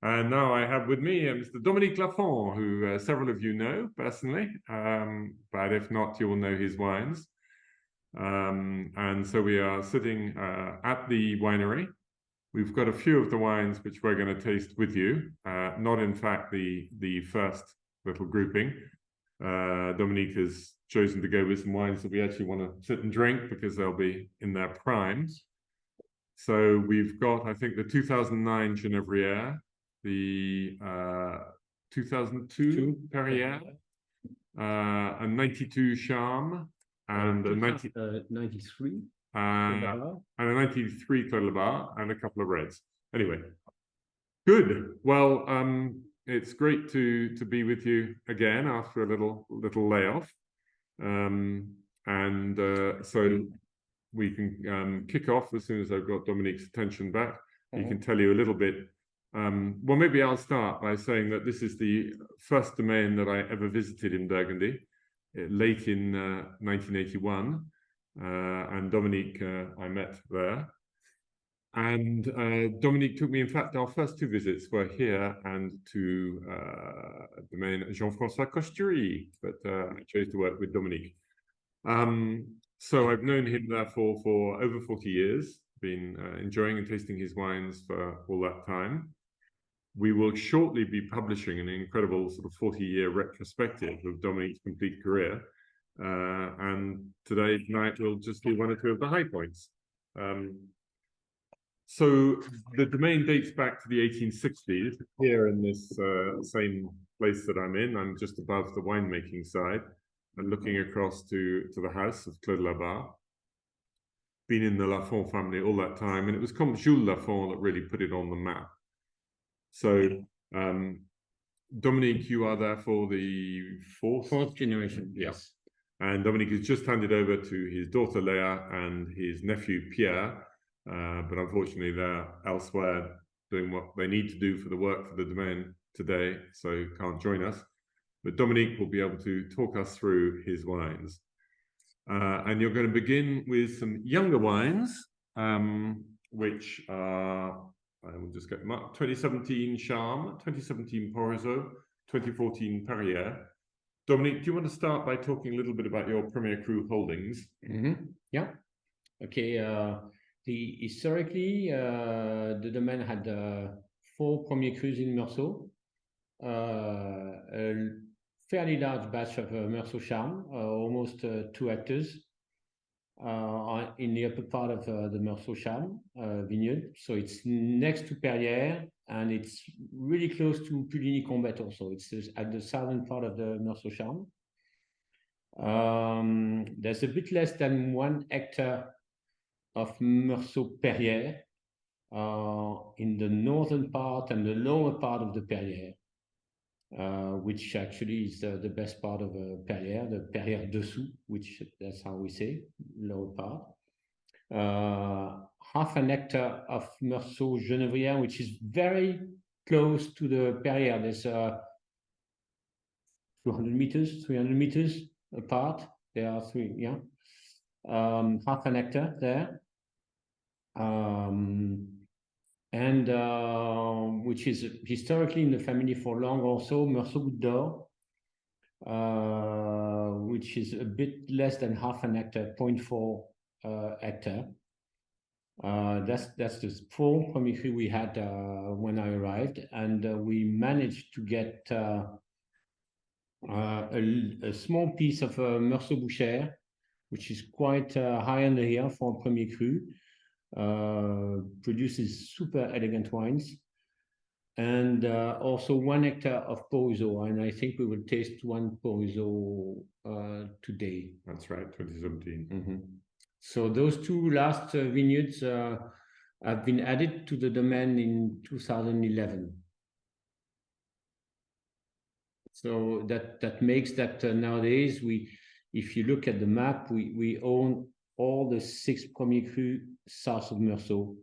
And now I have with me Mr. Dominique Lafon, who several of you know personally, but if not, you will know his wines. And so we are sitting at the winery. We've got a few of the wines which we're going to taste with you, not in fact the first little grouping. Dominique has chosen to go with some wines that we actually want to sit and drink because they'll be in their primes. So we've got, I think, the 2009 Genevrieres, the 2002 Perrieres, a 92 Champans, and a 93 and a 93 Clos, and a couple of reds. Anyway, good. Well, it's great to be with you again after a little layoff, so we can kick off as soon as I've got Dominique's attention back. He can tell you a little bit. Well, maybe I'll start by saying that this is the first domain that I ever visited in Burgundy, late in 1981. And Dominique I met there. And Dominique took me, in fact, our first two visits were here and to domain Jean-François Costerie, but I chose to work with Dominique. So I've known him therefore for over 40 years, been enjoying and tasting his wines for all that time. We will shortly be publishing an incredible sort of 40-year retrospective of Dominique's complete career. And tonight will just be one or two of the high points. So the domain dates back to the 1860s. Here in this same place that I'm in, I'm just above the winemaking side and looking across to the house of Clos de la Barre. Been in the Lafon family all that time, and it was Comte Lafon that really put it on the map. So, Dominique, you are there for the fourth generation, yes. And Dominique has just handed over to his daughter Leah and his nephew Pierre, but unfortunately they're elsewhere doing what they need to do for the work for the domain today, so can't join us. But Dominique will be able to talk us through his wines. And you're going to begin with some younger wines, which are, I will just get them up, 2017 Champans, 2017 Porusots, 2014 Perrieres. Dominique, do you want to start by talking a little bit about your Premier Cru holdings? Yeah. Okay. Historically, the domain had 4 Premier Crus in Meursault, a fairly large batch of Meursault Champans, almost 2 hectares, in the upper part of the Meursault Champans vineyard. So it's next to Perrieres, and it's really close to Puligny-Combet also. It's at the southern part of the Meursault Champans. There's a bit less than 1 hectare of Meursault Perrieres in the northern part and the lower part of the Perrieres, which actually is the best part of Perrieres, the Perrieres dessous, which that's how we say, lower part. Half an hectare of Meursault Genevrieres, which is very close to the Perrieres. There's 200 meters, 300 meters apart. There are 3, yeah. Half an hectare there. Which is historically in the family for long also, Meursault d'Or, which is a bit less than half an hectare, 0.4 hectare. That's the 4 Premier Cru we had when I arrived, and we managed to get a small piece of Meursault Boucher, which is quite high on the hill for Premier Cru. Produces super elegant wines, and also 1 hectare of Porusots, and I think we will taste 1 Porusots today. That's right, 2017. So those 2 last vineyards have been added to the domain in 2011. So that makes that nowadays if you look at the map, we own all the 6 Premier Cru south of Meursault,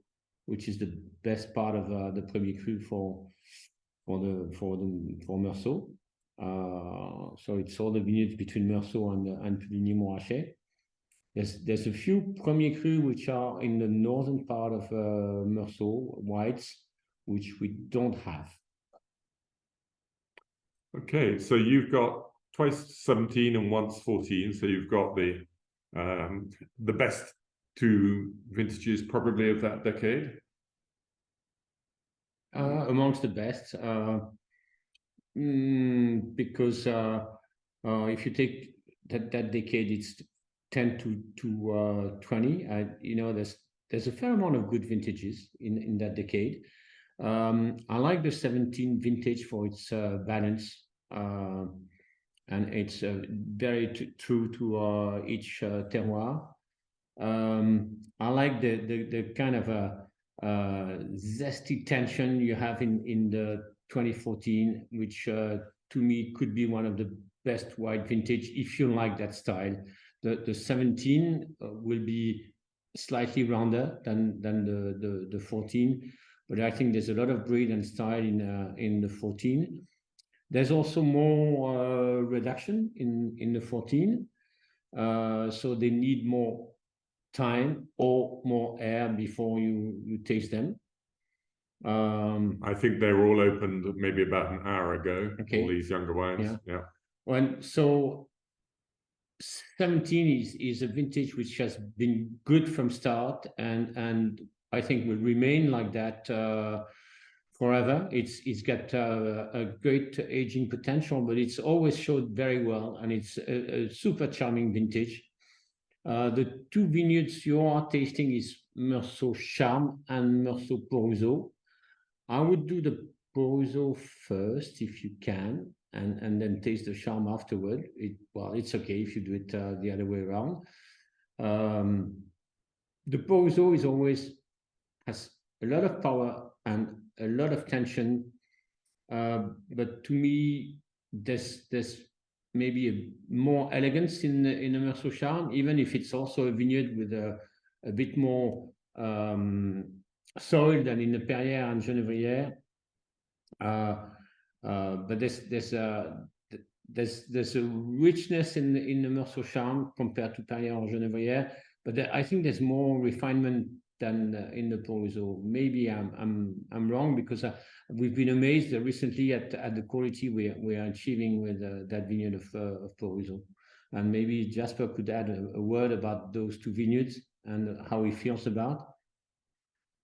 which is the best part of the Premier Cru for Meursault. So it's all the vineyards between Meursault and Puligny-Montrachet. There's a few Premier Cru which are in the northern part of Meursault, whites, which we don't have. Okay, so you've got twice 17 and once 14, so you've got the best two vintages probably of that decade. Amongst the best, because if you take that decade, it's 10 to 20. You know, there's a fair amount of good vintages in that decade. I like the 17 vintage for its balance, and it's very true to each terroir. I like the kind of zesty tension you have in the 2014, which to me could be one of the best white vintage if you like that style. The 17 will be slightly rounder than the 14, but I think there's a lot of breed and style in the 14. There's also more reduction in the 14, so they need more time or more air before you taste them. I think they were all opened maybe about an hour ago, okay. all these younger wines. Yeah. Well, so 17 is a vintage which has been good from start and I think will remain like that forever. It's got a great aging potential, but it's always showed very well, and it's a super charming vintage. The two vineyards you are tasting is Meursault Charmes and Meursault Porusots. I would do the Porusots first if you can, and then taste the Charmes afterward. Well, it's okay if you do it the other way around. The Porusots has a lot of power and a lot of tension, but to me, there's maybe more elegance in the Meursault Charmes, even if it's also a vineyard with a bit more soil than in the Perrieres and Genevrieres. But there's a richness in the Meursault Charmes compared to Perrieres or Genevrieres, but I think there's more refinement than in the Porusots. Maybe I'm wrong, because we've been amazed recently at the quality we are achieving with that vineyard of Porusots. And maybe Jasper could add a word about those two vineyards and how he feels about.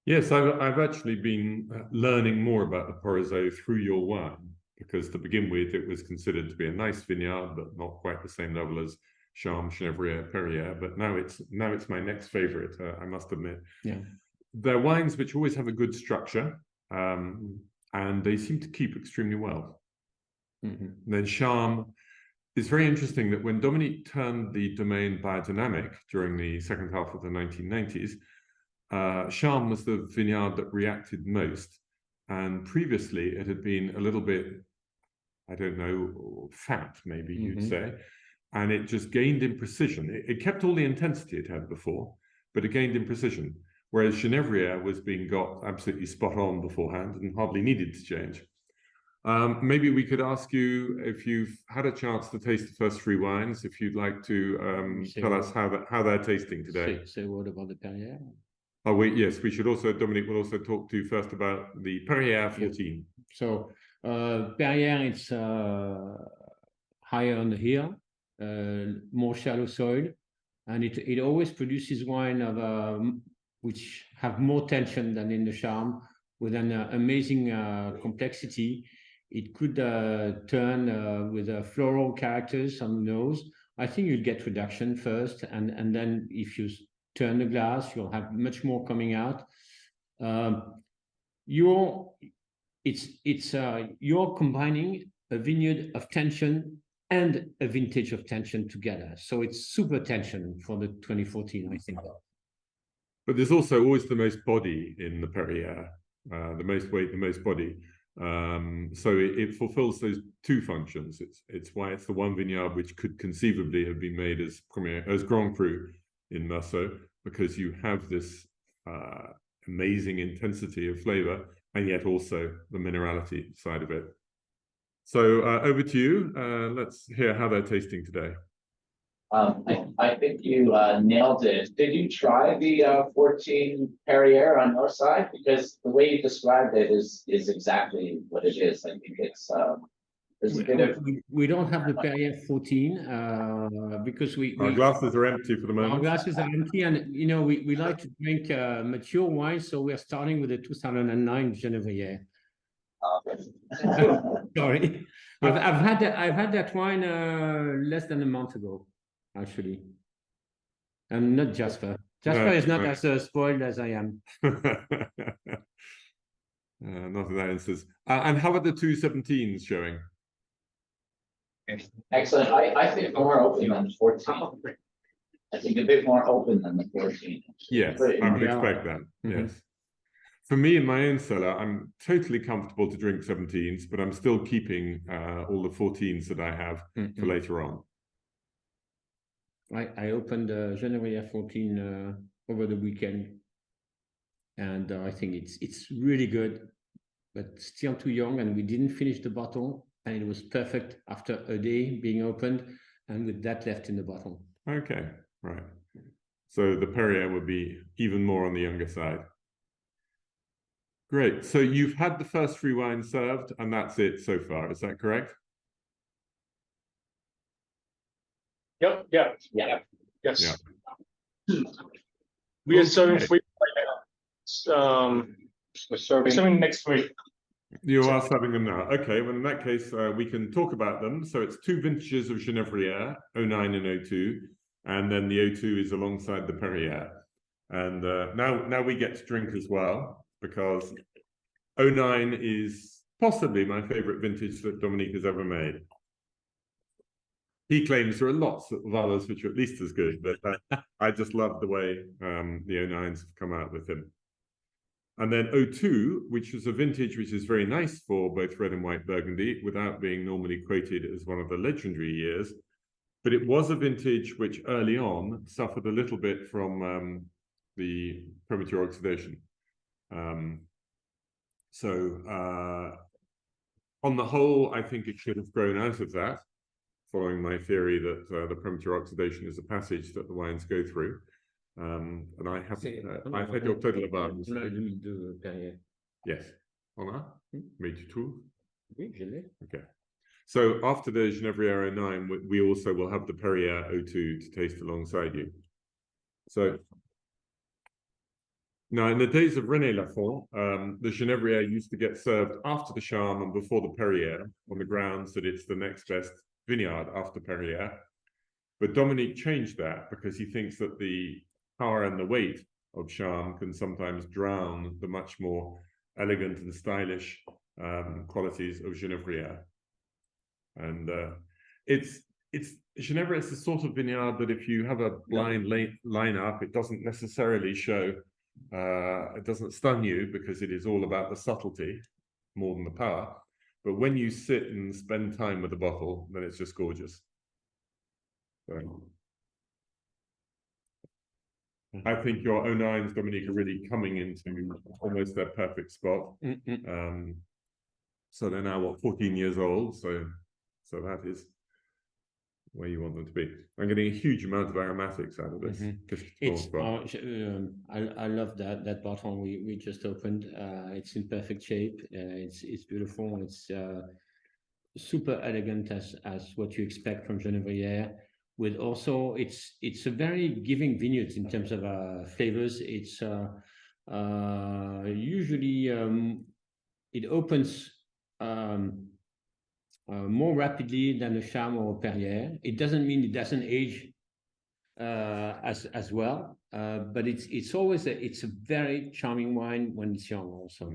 Yes, I've actually been learning more about the Porusots through your wine, because to begin with, it was considered to be a nice vineyard, but not quite the same level as Charmes, Genevrieres, Perrieres. But now it's my next favorite, I must admit. Yeah, they're wines which always have a good structure, and they seem to keep extremely well. mm-hmm. Then Charmes, it's very interesting that when Dominique turned the domain biodynamic during the second half of the 1990s, Charmes was the vineyard that reacted most. And previously it had been a little bit, I don't know, fat, maybe Mm-hmm. you'd say. And it just gained in precision. It kept all the intensity it had before, but it gained in precision. Whereas Genevrieres was being got absolutely spot on beforehand and hardly needed to change. Maybe we could ask you, if you've had a chance to taste the first three wines, if you'd like to tell us how they're tasting today. Say a word about the Perrieres. Oh, yes, we should also, Dominique will also talk to you first about the Perrieres 14. Yeah. So Perrieres, it's higher on the hill, more shallow soil, and it always produces wine of which have more tension than in the Charmes, with an amazing complexity. It could turn with floral characters on the nose. I think you'll get reduction first, and then if you turn the glass, you'll have much more coming out. You're combining a vineyard of tension and a vintage of tension together. So it's super tension for the 2014, I think. But there's also always the most body in the Perrieres, the most weight, the most body. So it fulfills those two functions. It's why it's the one vineyard which could conceivably have been made as Grand Cru in Meursault, because you have this amazing intensity of flavor and yet also the minerality side of it. So over to you. Let's hear how they're tasting today. I think you nailed it. Did you try the 14 Perrieres on your side? Because the way you described it is exactly what it is. I think it's There's a bit of, We don't have the Perrier 14 because Our glasses are empty for the our moment. glasses are empty, and you know we like to drink mature wine, so we're starting with the 2009 Genevrieres. Sorry, I've had that wine less than a month ago, actually, and not Jasper. Jasper is not as spoiled as I am. Not in that instance. And how about the 217s showing? excellent. I think more open than the 14. I think a bit more open than the 14. Yes, I would expect that. Yes. For me, in my own cellar, I'm totally comfortable to drink 17s, but I'm still keeping all the 14s that I have for later on. I opened January 14 over the weekend, and I think it's really good, but still too young, and we didn't finish the bottle, and it was perfect after a day being opened, and with that left in the bottle. Okay, right. So the Perrier would be even more on the younger side. Great. So you've had the first 3 wines served, and that's it so far. Is that correct? Yep. Yeah. Yeah. Yes. Yeah. We are serving Okay. 3 right now. We're serving next week. You are serving them now. Okay, well, in that case, we can talk about them. So it's 2 vintages of Genevrieres, 09 and 02, and then the 02 is alongside the Perrier. And now we get to drink as well, because 09 is possibly my favorite vintage that Dominique has ever made. He claims there are lots of others which are at least as good, but I just love the way the 09s have come out with him. And then 02, which is a vintage which is very nice for both red and white Burgundy, without being normally quoted as one of the legendary years. But it was a vintage which early on suffered a little bit from the premature oxidation. So on the whole, I think it should have grown out of that, following my theory that the premature oxidation is a passage that the wines go through. And I have I've had your total about. Yes. On a? Mais du tout? Oui, je l'ai. Okay. So after the Genevrieres 09, we also will have the Perrier 02 to taste alongside you. So now, in the days of René Lafon, the Genevrieres used to get served after the Charme and before the Perrier, on the grounds that it's the next best vineyard after Perrier. But Dominique changed that because he thinks that the power and the weight of Charme can sometimes drown the much more elegant and stylish qualities of Genevrieres. And it's Genevrieres is the sort of vineyard that if you have a blind lineup, it doesn't necessarily show. It doesn't stun you because it is all about the subtlety more than the power. But when you sit and spend time with the bottle, then it's just gorgeous. So, I think your 09s, Dominique, are really coming into almost their perfect spot. So they're now, what, 14 years old. So that is where you want them to be. I'm getting a huge amount of aromatics out of this. It's I love that bottle we just opened. It's in perfect shape. It's beautiful. It's super elegant as what you expect from Genevrieres. With also it's a very giving vineyard in terms of flavors. It's usually it opens more rapidly than a Charme or a Perrier. It doesn't mean it doesn't age as well, but it's always it's a very charming wine when it's young also.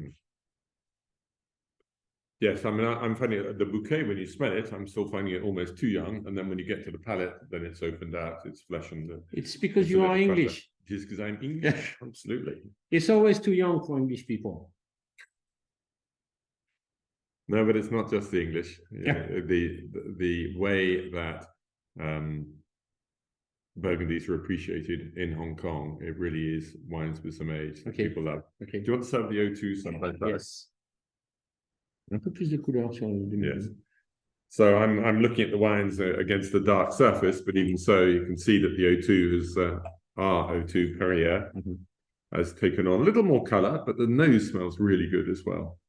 Yes, I mean, I'm finding the bouquet, when you smell it, I'm still finding it almost too young. And then when you get to the palate, then it's opened out, it's flesh and it's because you are English. Just because I'm English, absolutely. It's always too young for English people. No, but it's not just the English. The way that Burgundies are appreciated in Hong Kong, it really is wines with some age that people love. Okay. Do you want to serve the 02 sometime? Yes. Un peu plus de couleur sur le demi. Yes. So I'm looking at the wines against the dark surface, but even so, you can see that the 02 is our 02 Perrier has taken on a little more color, but the nose smells really good as well.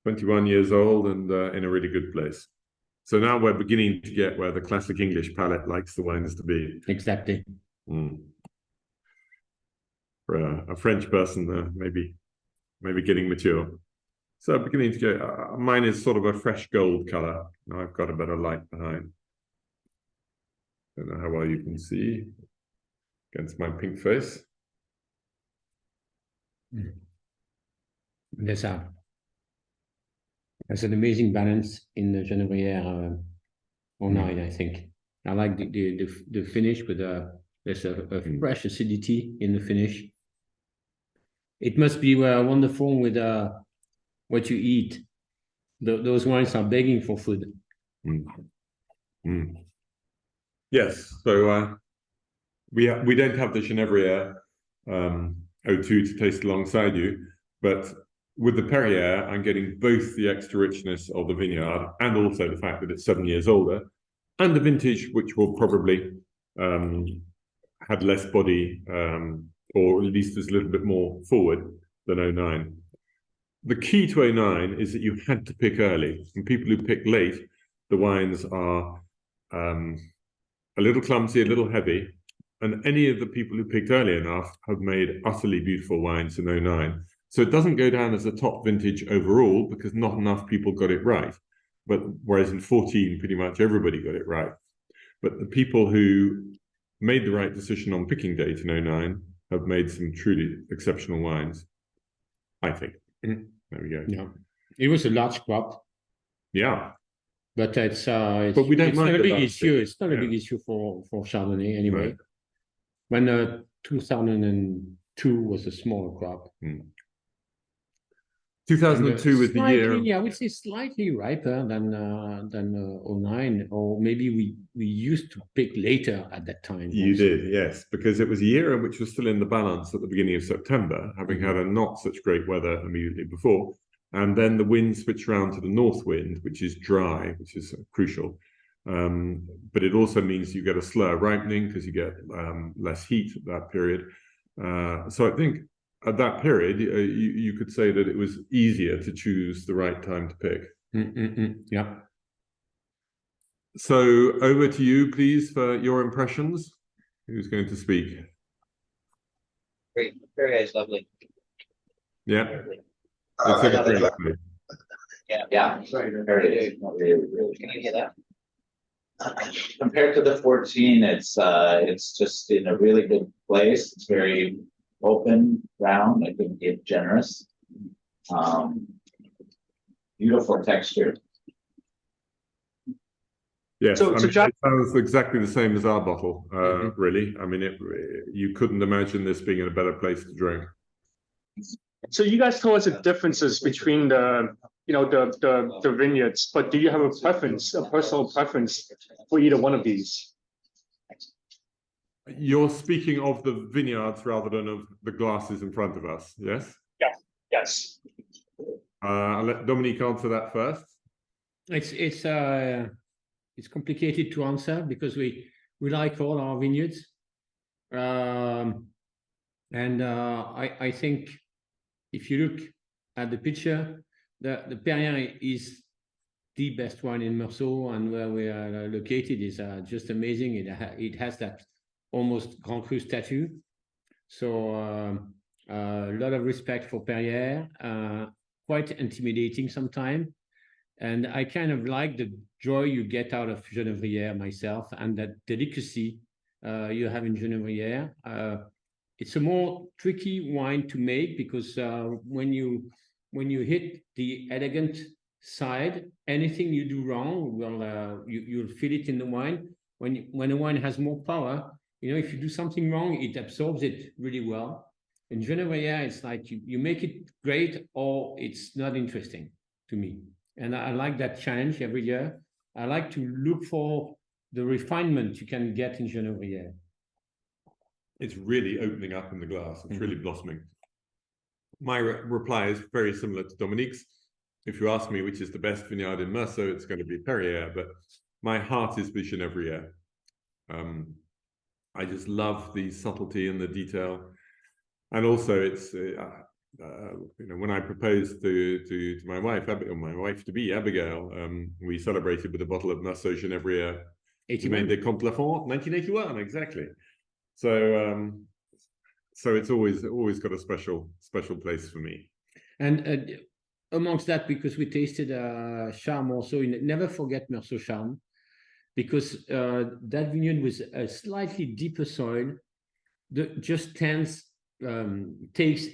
21 years old and in a really good place. So now we're beginning to get where the classic English palate likes the wines to be. Exactly. For a French person, maybe getting mature. So beginning to get, mine is sort of a fresh gold color. Now I've got a bit of light behind. Don't know how well you can see against my pink face. There's an amazing balance in the Genevrieres 09, I think. I like the finish with there's a fresh acidity in the finish. It must be wonderful with what you eat. Those wines are begging for food. Yes, so we don't have the Genevrieres 02 to taste alongside you, but with the Perrieres, I'm getting both the extra richness of the Vineyard and also the fact that it's 7 years older, and the vintage, which will probably have less body, or at least is a little bit more forward than 09. The key to 09 is that you had to pick early, and people who pick late, the wines are a little clumsy, a little heavy, and any of the people who picked early enough have made utterly beautiful wines in 09. So it doesn't go down as a top vintage overall because not enough people got it right. But whereas in 14, pretty much everybody got it right. But the people who made the right decision on picking date in 09 have made some truly exceptional wines, I think. There we go. Yeah, it was a large crop. Yeah. But it's but we don't it's mind not a the big large issue. bit. It's not a big issue for Chardonnay anyway. Right. When 2002 was a smaller crop. 2002 was the year. Yeah, I would say slightly riper than 09, or maybe we used to pick later at that time. You also. did, yes, because it was a year in which was still in the balance at the beginning of September, having had a not such great weather immediately before. And then the wind switched around to the north wind, which is dry, which is crucial. But it also means you get a slower ripening because you get less heat at that period. So I think at that period, you could say that it was easier to choose the right time to pick. Yeah. So over to you, please, for your impressions. Who's going to speak? Great. Perrieres is lovely. Yeah. I It's a love great it. place. Yeah, Perrieres, really. Can you hear that? Compared to the 14, it's just in a really good place. It's very open, round, I think it's generous. Beautiful texture. Yes, So I mean, Jack- it sounds exactly the same as our bottle, really. I mean, you couldn't imagine this being in a better place to drink. So you guys told us the differences between the vineyards, but do you have a preference, a personal preference for either one of these? You're speaking of the vineyards rather than of the glasses in front of us, yes? Yes. I'll let Dominique answer that first. It's complicated to answer because we like all our vineyards, and I think if you look at the picture, the Perrieres is the best one in Meursault, and where we are located is just amazing. It has that almost Grand Cru statue. So a lot of respect for Perrieres, quite intimidating sometimes. And I kind of like the joy you get out of Genevrieres myself, and that delicacy you have in Genevrieres. It's a more tricky wine to make because when you hit the elegant side, anything you do wrong, well, you'll feel it in the wine. When a wine has more power, if you do something wrong, it absorbs it really well. In Genevrieres, it's like you make it great or it's not interesting to me. And I like that challenge every year. I like to look for the refinement you can get in Genevrieres. It's really opening up in the glass. It's really blossoming. My reply is very similar to Dominique's. If you ask me which is the best vineyard in Meursault, it's going to be Perrieres, but my heart is with Genevrieres. I just love the subtlety and the detail. And also it's when I proposed to my wife, or my wife to be Abigail, we celebrated with a bottle of Meursault Genevrieres Domaine des Comtes Lafon, 1981, exactly. So so it's always got a special place for me. And amongst that, because we tasted Charmes also, never forget Meursault Charmes, because that vineyard with a slightly deeper soil that just takes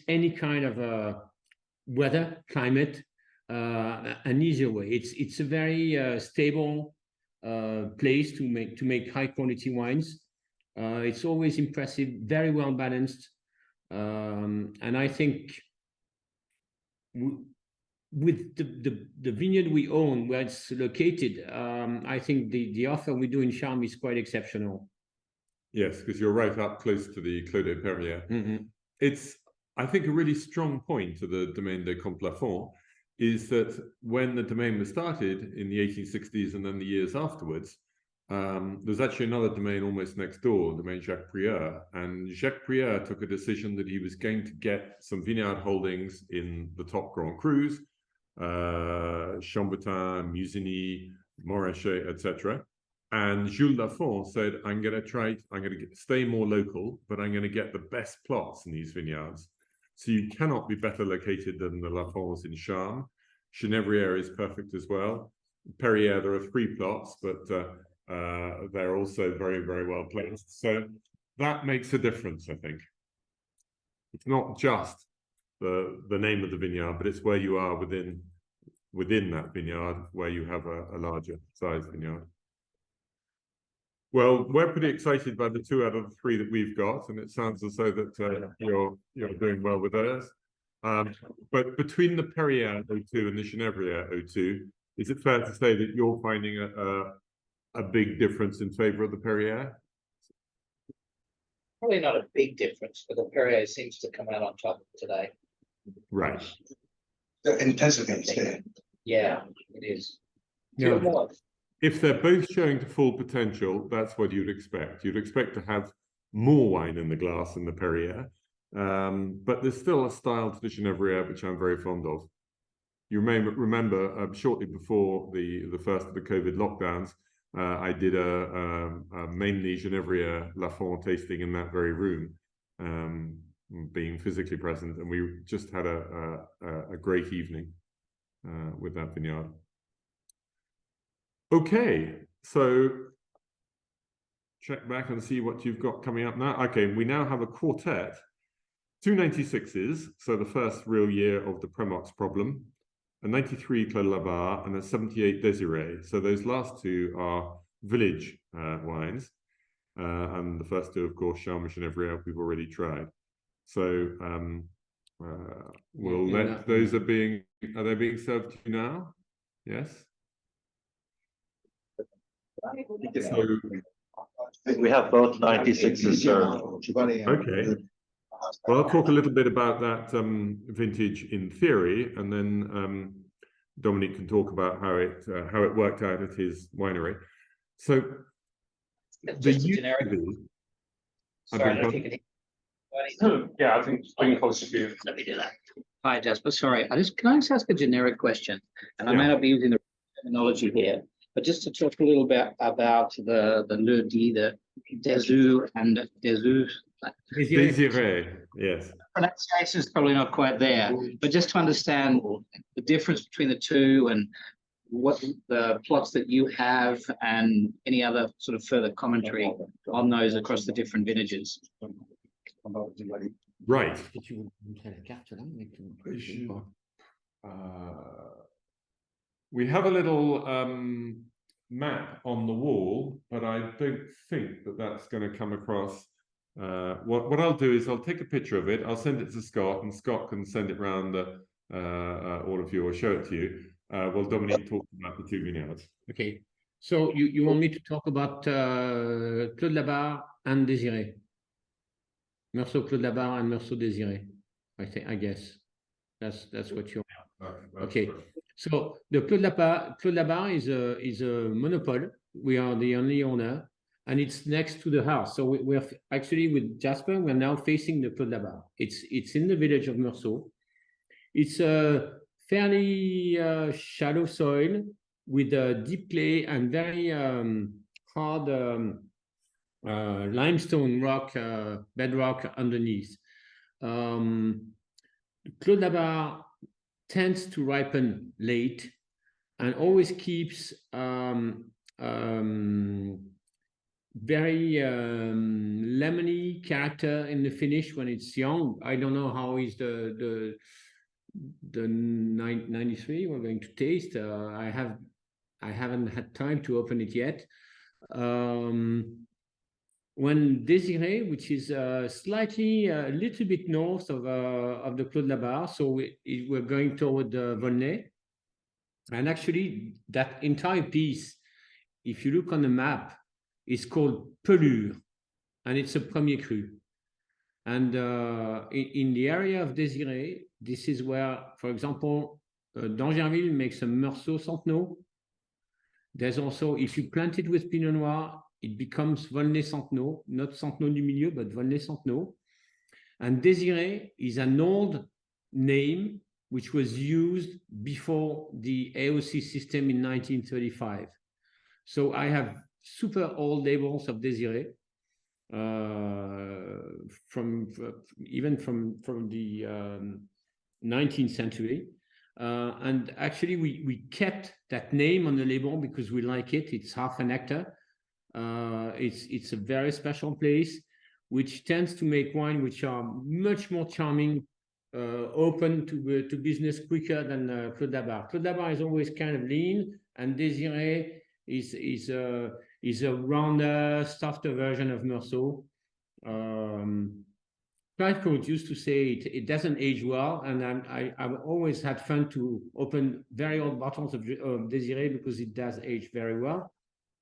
any kind of weather, climate, an easier way. It's a very stable place to make high quality wines. It's always impressive, very well balanced, and I think with the vineyard we own, where it's located, I think the offer we do in Charmes is quite exceptional. Yes, because you're right up close to the Clos de Perrieres. Mm-hmm. It's, I think, a really strong point to the Domaine des Comtes Lafon is that when the domain was started in the 1860s and then the years afterwards, there's actually another domain almost next door, Domaine Jacques Perrieres, and Jacques Perrieres took a decision that he was going to get some vineyard holdings in the top Grand Crus, Champans, Musigny, Montrachet, etc. And Jules Lafon said, I'm going to stay more local, but I'm going to get the best plots in these vineyards. So you cannot be better located than the Lafons in Charmes. Genevrieres is perfect as well. Perrieres, there are 3 plots, but they're also very, very well placed. So that makes a difference, I think. It's not just the name of the vineyard, but it's where you are within that vineyard, where you have a larger size vineyard. Well, we're pretty excited by the 2 out of the 3 that we've got, and it sounds as though that you're doing well with those. But between the Perrieres 02 and the Genevrieres 02, is it fair to say that you're finding a big difference in favor of the Perrieres? Probably not a big difference, but the Perrieres seems to come out on top today. Right. The intensity is there. Yeah, it is. Yeah. If they're both showing to full potential, that's what you'd expect. You'd expect to have more wine in the glass in the Perrieres, but there's still a style to the Genevrieres which I'm very fond of. You may remember shortly before the first of the COVID lockdowns, I did a mainly Genevrieres Lafon tasting in that very room, being physically present, and we just had a great evening with that vineyard. Okay, so check back and see what you've got coming up now. Okay, we now have a quartet, 2 96s, so the first real year of the Premox problem, a 93 Clos de la Barre, and a 78 Desiree. So those last 2 are village wines, and the first 2, of course, Charmes and Genevrieres, we've already tried. So we'll let those are they being served to you now? Yes. So, we have both 96s, sir. okay. Well, I'll talk a little bit about that vintage in theory, and then Dominique can talk about how it worked out at his winery. So, Just a generic. Sorry, if you could. Yeah, I think bring closer to you. Let me do that. Hi, Jasper. Sorry, can I just ask a generic question? And I may Yeah. not be using the terminology here, but just to talk a little bit about the Le Di, the Desou and Desou. Desiree, yes. Pronunciation is probably not quite there, but just to understand the difference between the 2 and what the plots that you have and any other sort of further commentary on those across the different vintages. Right. We have a little map on the wall, but I don't think that that's going to come across. What I'll do is I'll take a picture of it, I'll send it to Scott, and Scott can send it round all of you or show it to you. While Dominique talks about the 2 vineyards. Okay, so you want me to talk about Clos de la Barre and Desiree? Meursault Clos de la Barre and Meursault Desiree. I guess that's what you want. Okay, so the Clos de la Barre is a monopole. We are the only owner, and it's next to the house. So we're actually with Jasper. We're now facing the Clos de la Barre. It's in the village of Meursault. It's a fairly shallow soil with a deep clay and very hard limestone rock, bedrock underneath. Clos de la Barre tends to ripen late and always keeps very lemony character in the finish when it's young. I don't know how is the 93 we're going to taste. I haven't had time to open it yet. When Desiree, which is slightly a little bit north of the Clos de la Barre, so we're going toward Volnay, and actually that entire piece, if you look on the map, is called Perrieres, and it's a premier cru. And in the area of Desiree, this is where, for example, Dangerville makes a Meursault Santenots. There's also, if you plant it with Pinot Noir, it becomes Volnay Santenots, not Santenots du Milieu, but Volnay Santenots. And Desiree is an old name which was used before the AOC system in 1935. So I have super old labels of Desiree, even from the 19th century. And actually, we kept that name on the label because we like it. It's half an hectare. It's a very special place, which tends to make wine which are much more charming, open to business quicker than Clos de la Barre. Clos de la Barre is always kind of lean, and Desiree is a rounder, softer version of Meursault. Clive Coat used to say it doesn't age well, and I've always had fun to open very old bottles of Desiree because it does age very well.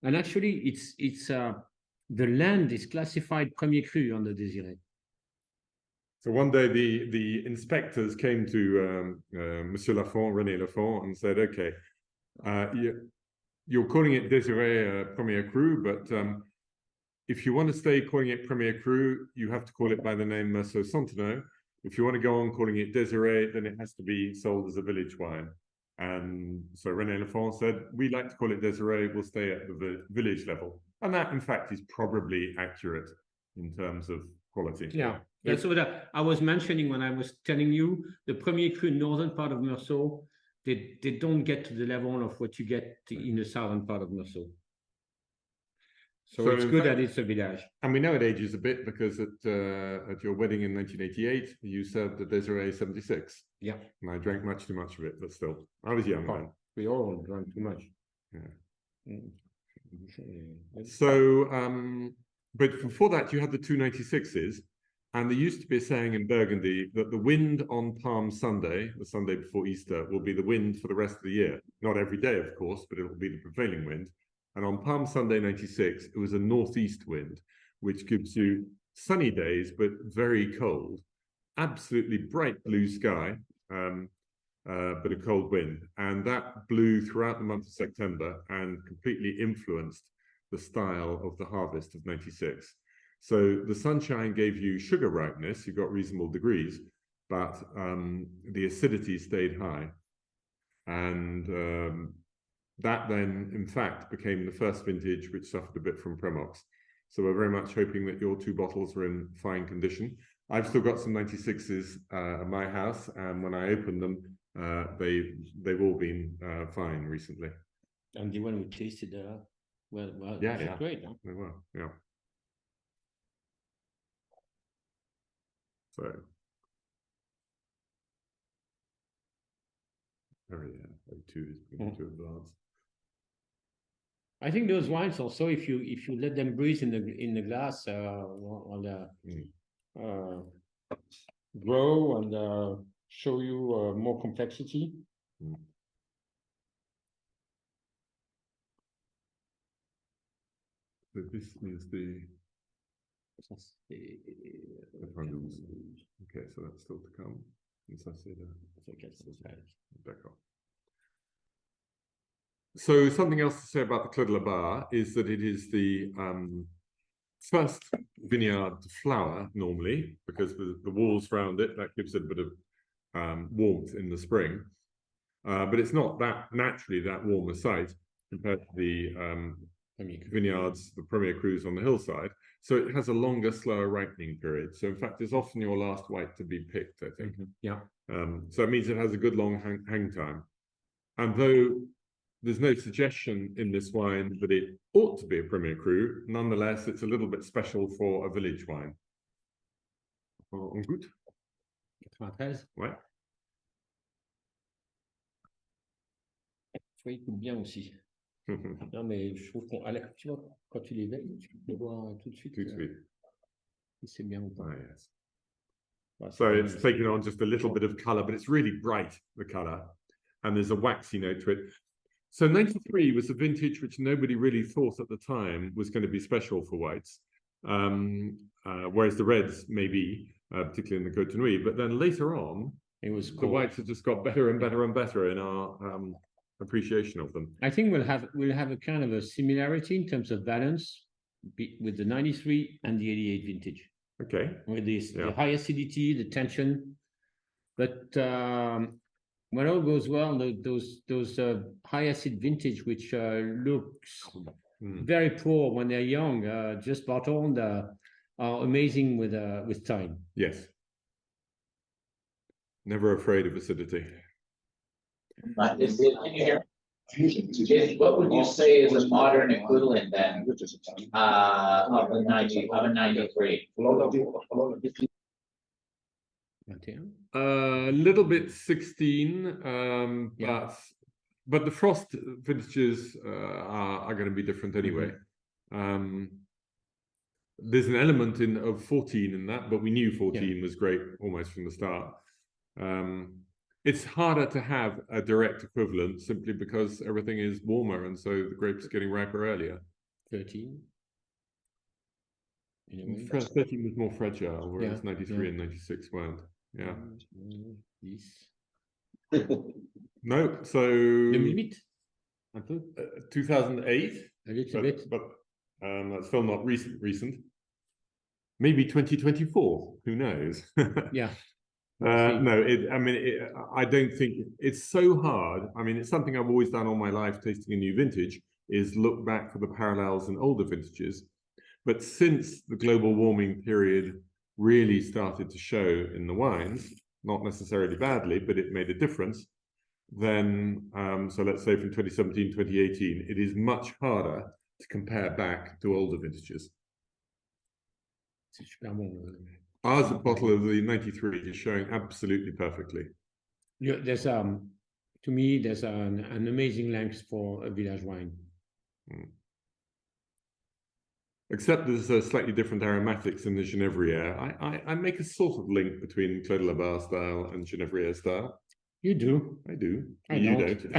And actually, it's the land is classified premier cru on the Desiree. So one day the inspectors came to Monsieur Lafon, René Lafon, and said, "Okay, you're calling it Desiree premier cru, but if you want to stay calling it premier cru, you have to call it by the name Meursault Santenots. If you want to go on calling it Desiree, then it has to be sold as a village wine." And so René Lafon said, "We like to call it Desiree, we'll stay at the village level." And that, in fact, is probably accurate in terms of quality. Yeah, that's what I was mentioning when I was telling you the premier cru northern part of Meursault, they don't get to the level of what you get in the southern part of Meursault. So it's good that it's a village. And we know it ages a bit because at your wedding in 1988, you served the Desiree 76. Yeah. And I drank much too much of it, but still, I was young then. We all drank too much. Yeah. So, but before that, you had the 296s, and there used to be a saying in Burgundy that the wind on Palm Sunday, the Sunday before Easter, will be the wind for the rest of the year. Not every day, of course, but it will be the prevailing wind. And on Palm Sunday 96, it was a northeast wind, which gives you sunny days, but very cold, absolutely bright blue sky, but a cold wind. And that blew throughout the month of September and completely influenced the style of the harvest of 96. So the sunshine gave you sugar ripeness, you got reasonable degrees, but the acidity stayed high. And that then, in fact, became the first vintage which suffered a bit from Premox. So we're very much hoping that your two bottles are in fine condition. I've still got some 96s at my house, and when I opened them, they've all been fine recently. And the one we tasted, well, yeah, great. Huh? They were, yeah. So, two is to advance. I think those wines also, if you let them breathe in the glass, grow and show you more complexity. So this is the okay, so that's still to come. So something else to say about the Clos de la Barre is that it is the first vineyard to flower normally, because the walls around it, that gives it a bit of warmth in the spring, but it's not that naturally that warm a site compared to the vineyards, the Premier Crus on the hillside. So it has a longer, slower ripening period. So in fact, it's often your last white to be picked, I think. Yeah. So it means it has a good long hang time. And though there's no suggestion in this wine that it ought to be a Premier Cru, nonetheless, it's a little bit special for a village wine. On goûte? 93. Ouais. Il coûte bien aussi. Non, mais je trouve qu'on, tu vois, quand tu les vends, tu peux voir tout de suite. Tout de suite. Si c'est bien ou pas. Ah, yes. Bah, c'est So pas it's mal. taken on just a little bit of color, but it's really bright, the color. And there's a waxy note to it. So 93 was a vintage which nobody really thought at the time was going to be special for whites. Whereas the reds maybe, particularly in the Côte de Nuit. But then later on, It was the cool. whites have just got better and better and better in our appreciation of them. I think we'll have a kind of a similarity in terms of balance with the 93 and the 88 vintage. Okay. With this, Yeah. the high acidity, the tension. But when all goes well, those high acid vintage, which looks very poor when they're young, just bottled, are amazing with time. Yes. Never afraid of acidity. Can you hear? What would you say is a modern equivalent then of a 93? A little bit 16, Yeah. but the frost vintages are going to be different anyway. There's an element of 14 in that, but we knew 14 was great almost from the start. It's harder to have a direct equivalent simply because everything is warmer, and so the grapes are getting riper earlier. 13. 13 was more fragile, whereas 93 and 96 weren't. Yeah. No, so 2008, un peu. 2008, A little bit. but that's still not recent. Maybe 2024. Who knows? Yeah. No, I don't think it's so hard. I mean, it's something I've always done all my life, tasting a new vintage, is look back for the parallels in older vintages. But since the global warming period really started to show in the wines, not necessarily badly, but it made a difference, then, so let's say from 2017, 2018, it is much harder to compare back to older vintages. C'est super bon. Ours, bottle of the 93 is showing absolutely perfectly. Yeah, there's to me, there's an amazing length for a village wine. Except there's a slightly different aromatics in the Genevrieres. I make a sort of link between Clos de la Barre style and Genevrieres style. You do. I do. I you don't.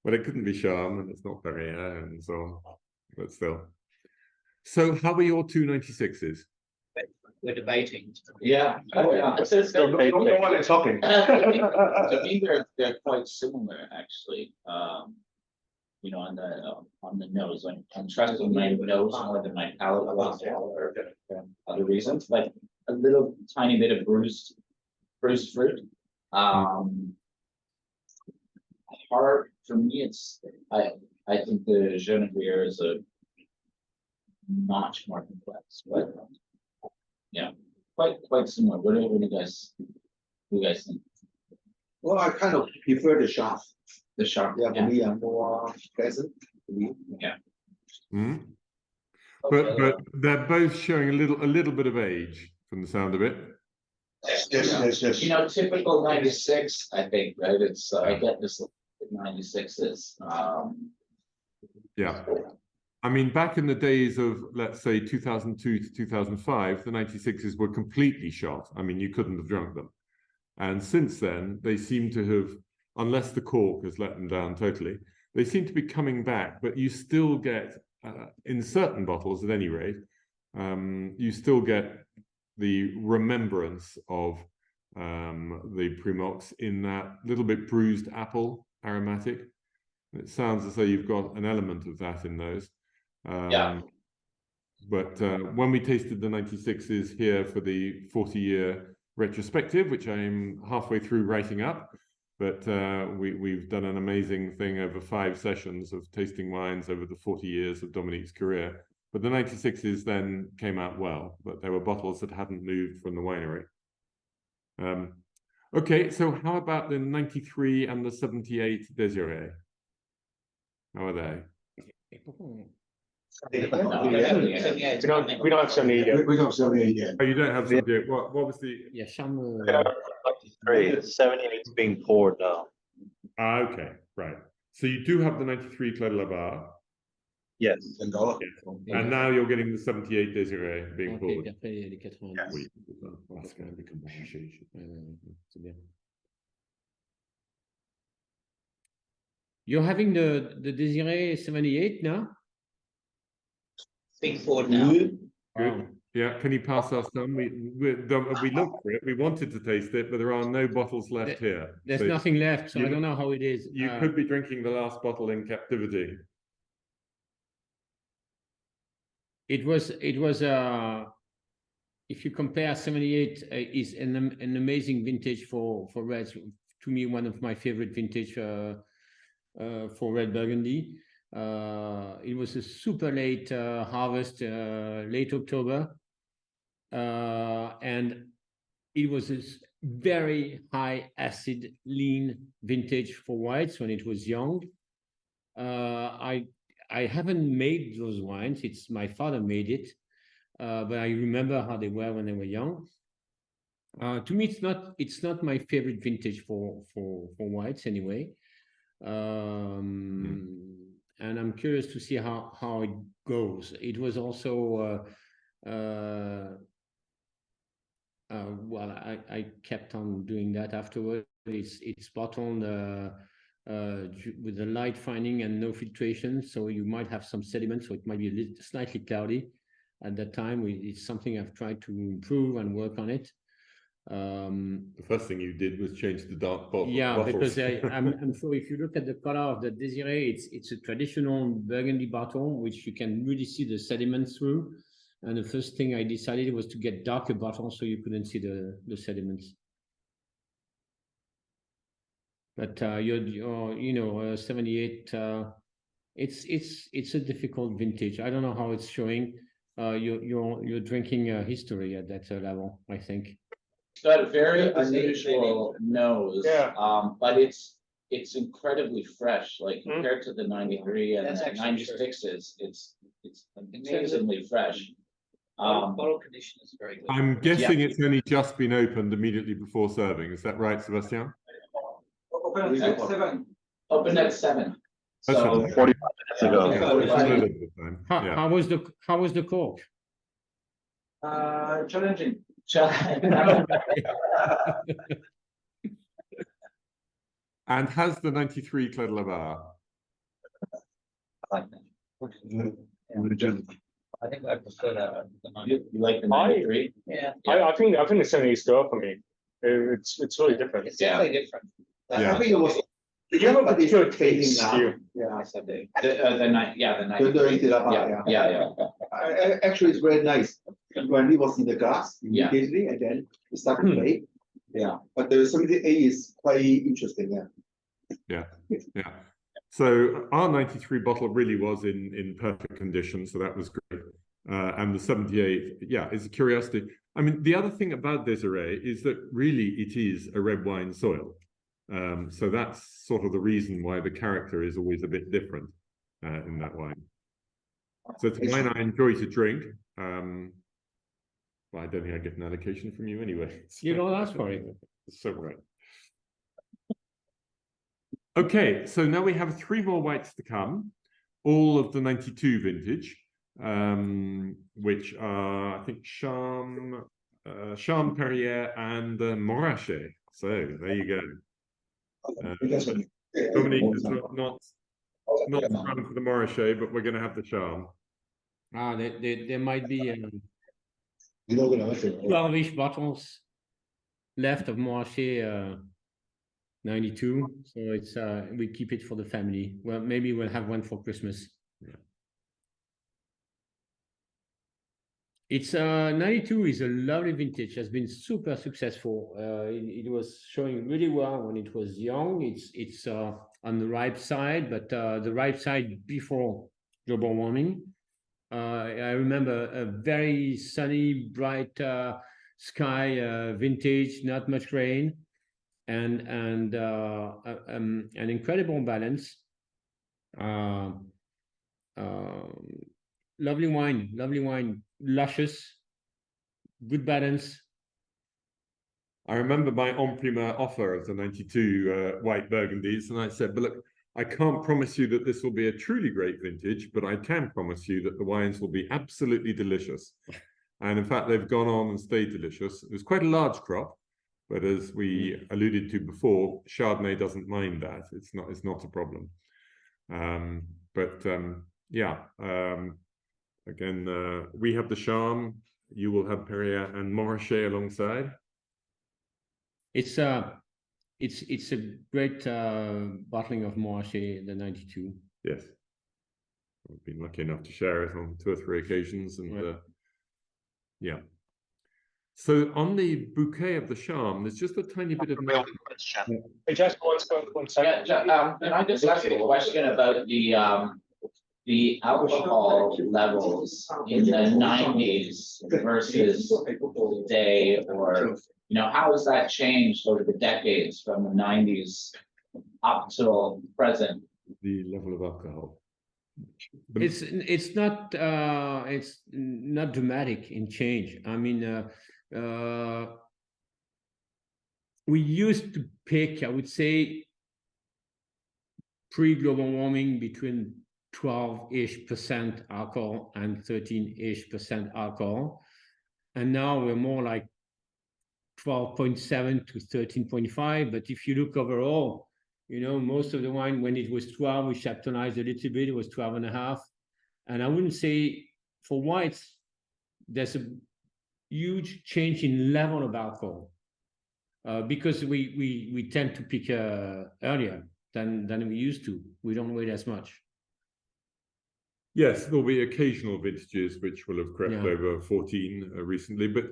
Well, it couldn't be Charm, and it's not Perrieres, and so on. But still. So how are your 296s? We're debating. Yeah. No one is talking. To me, they're quite similar, actually. You know, on the nose, I'm trusting my nose more than my palate or other reasons, but a little tiny bit of bruised fruit. Hard for me. I think the Genevrieres is a notch more complex, but yeah, quite similar. What do you guys think? Well, I kind of prefer the sharp. The sharp, Yeah, for me, I'm more pleasant. yeah. But they're both showing a little bit of age from the sound of it. Yes. You know, typical 96, I think, right? It's I get this 96s. Yeah. I mean, back in the days of, let's say, 2002 to 2005, the 96s were completely shot. I mean, you couldn't have drunk them. And since then, they seem to have, unless the cork has let them down totally, they seem to be coming back, but you still get, in certain bottles at any rate, you still get the remembrance of the Primox in that little bit bruised apple aromatic. It sounds as though you've got an element of that in those. But when we tasted the 96s here for the 40-year retrospective, which I'm halfway through writing up. But we've done an amazing thing over 5 sessions of tasting wines over the 40 years of Dominique's career. But the 96s then came out well, but there were bottles that hadn't moved from the winery. Okay, so how about the 93 and the 78 Desiree? How are they? We don't have 78 yet. We don't have 78 yet. Oh, you don't have 78. What was the... Yeah, some. 93, 78 is being poured now. Ah, okay, right. So you do have the 93 Clos de Barre, Yes. $10. and now you're getting the 78 Desiree being Ok, poured. puis après, il y a les 90. Oui, c'est ça. Ah, c'est quand même comme marché. C'est bien. You're having the Desiree 78 now? Being forward now. Good. Wow. Yeah, can you pass us some? We looked for it. We wanted to taste it, but there are no bottles left here. There's So nothing left, so you- I don't know how it is. you could be drinking the last bottle in captivity. It was if you compare 78 is an amazing vintage for reds. To me, one of my favorite vintage for red Burgundy. It was a super late harvest, late October, and it was a very high acid lean vintage for whites when it was young. I haven't made those wines. It's my father made it, but I remember how they were when they were young. To me, it's not my favorite vintage for whites anyway. And I'm curious to see how it goes. It was also well, I kept on doing that afterward. It's bottled with a light fining and no filtration, so you might have some sediment, so it might be a little slightly cloudy at that time. It's something I've tried to improve and work on it. The first thing you did was change the dark bottle. Yeah, bottles. because I'm sure if you look at the color of the Desiree, it's a traditional Burgundy bottle, which you can really see the sediments through. And the first thing I decided was to get darker bottles so you couldn't see the sediments. But you know, 78. It's a difficult vintage. I don't know how it's showing. You're drinking history at that level, I think. It's got a very unusual nose. Yeah. But it's incredibly fresh, like compared to the 93 and That's the actually 96s. It's amazingly fresh. Bottle condition is very good. I'm guessing it's only just been opened immediately before serving. Is that right, Sebastian? Open at 7. Opened at 7. That's So right. 45 minutes ago. Yeah, Oh, it's yeah. a little bit of time. Yeah. How was the cork? challenging. And has the 93 Clos de Barre? I think I prefer the You like the 93? Yeah, I think the 78 is good for me. It's really different. it's definitely different. Yeah. I think it was. You have a but it's particular fading taste now. here. Yeah. The 93. Yeah. Actually, it's very nice. When it was in the glass Yeah. immediately, and then it started to fade. Yeah, but the 78 is quite interesting. Yeah. Yeah. So our 93 bottle really was in perfect condition, so that was great. And the 78, yeah, is a curiosity. I mean, the other thing about Desiree is that really it is a red wine soil. So that's sort of the reason why the character is always a bit different in that wine. So it's a wine I enjoy to drink. Well, I don't think I get an allocation from you anyway. You don't ask for it. So right. Okay, so now we have 3 more whites to come, all of the 92 vintage, which are, I think, Charm, Perrieres, and Montrachet. So there you go. Dominique is not trying for the Montrachet, but we're going to have the Charm. There might be You know what I think? 12-ish bottles left of Montrachet 92. So it's we keep it for the family. Well, maybe we'll have one for Christmas. Yeah. It's 92 is a lovely vintage, has been super successful. It was showing really well when it was young. It's on the ripe side, but the ripe side before global warming. I remember a very sunny, bright sky vintage, not much rain, and an incredible balance. Lovely wine, luscious, good balance. I remember my en primeur offer of the 92 white Burgundies, and I said, but look, I can't promise you that this will be a truly great vintage, but I can promise you that the wines will be absolutely delicious. And in fact, they've gone on and stayed delicious. It was quite a large crop, but as we alluded to before, Chardonnay doesn't mind that. It's not a problem. Again, we have the Charme. You will have Perrieres and Montrachet alongside. It's a great bottling of Montrachet, the 92. Yes, I've been lucky enough to share it on 2 or 3 occasions, and right. Yeah. So on the bouquet of the Charme, there's just a tiny bit of. Hey, Jasper, one second. Can I just ask you a question about the alcohol levels in the 90s versus today, or how has that changed over the decades from the 90s up till present? The level of alcohol. It's not dramatic in change. I mean, we used to pick, I would say, pre-global warming between 12-ish% alcohol and 13-ish% alcohol, and now we're more like 12.7 to 13.5. But if you look overall, most of the wine, when it was 12, we chaptonized a little bit, it was 12.5. And I wouldn't say for whites, there's a huge change in level of alcohol, because we tend to pick earlier than we used to. We don't wait as much. Yes, there'll be occasional vintages which will have crept over 14 recently, but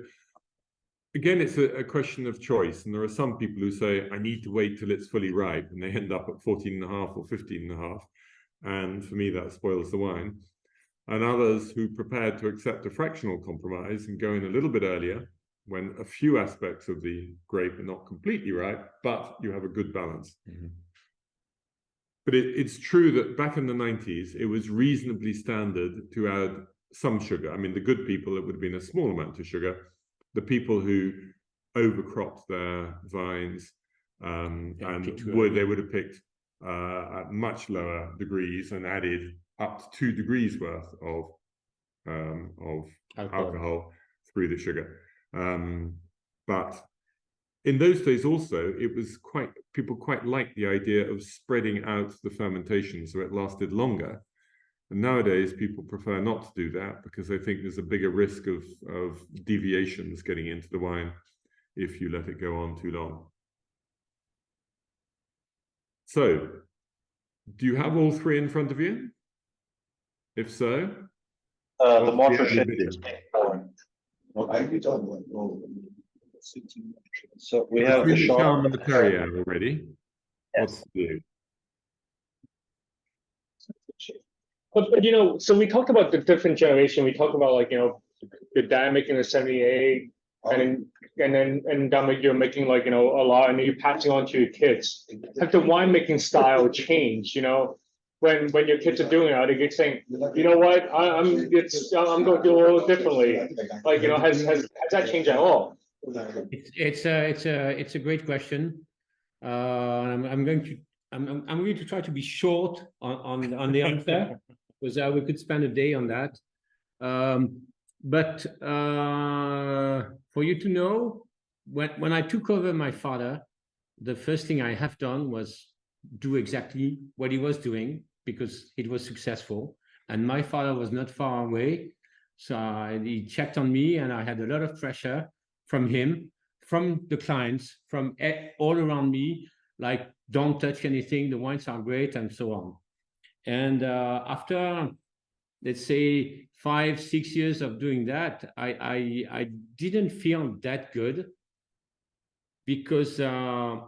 again, it's a question of choice. And there are some people who say, I need to wait till it's fully ripe, and they end up at 14.5 or 15.5. And for me, that spoils the wine. And others who prepared to accept a fractional compromise and go in a little bit earlier when a few aspects of the grape are not completely ripe, but you have a good balance. Mm-hmm. But it's true that back in the 90s, it was reasonably standard to add some sugar. I mean, the good people, it would have been a small amount of sugar. The people who overcropped their vines they would have picked at much lower degrees and added up to 2 degrees worth of alcohol through the sugar. But in those days also, it was people quite liked the idea of spreading out the fermentation so it lasted longer. And nowadays, people prefer not to do that because they think there's a bigger risk of deviations getting into the wine if you let it go on too long. So, do you have all 3 in front of you? If so, The Montrachet is so we have the Charme and the Perrieres already. What's the view? But so we talked about the different generation. We talked about your dad making a 78, and then Dominique, you're making a lot, and you're passing on to your kids. Have the winemaking style changed? When your kids are doing it, are they saying, you know what, I'm going to do a little differently? Has that changed at all? It's a great question. I'm going to try to be short on the answer because we could spend a day on that. But for you to know, when I took over my father, the first thing I have done was do exactly what he was doing because it was successful, and my father was not far away, so he checked on me, and I had a lot of pressure from him, from the clients, from all around me, like don't touch anything, the wines are great, and so on. And after, let's say, 5-6 years of doing that, I didn't feel that good because I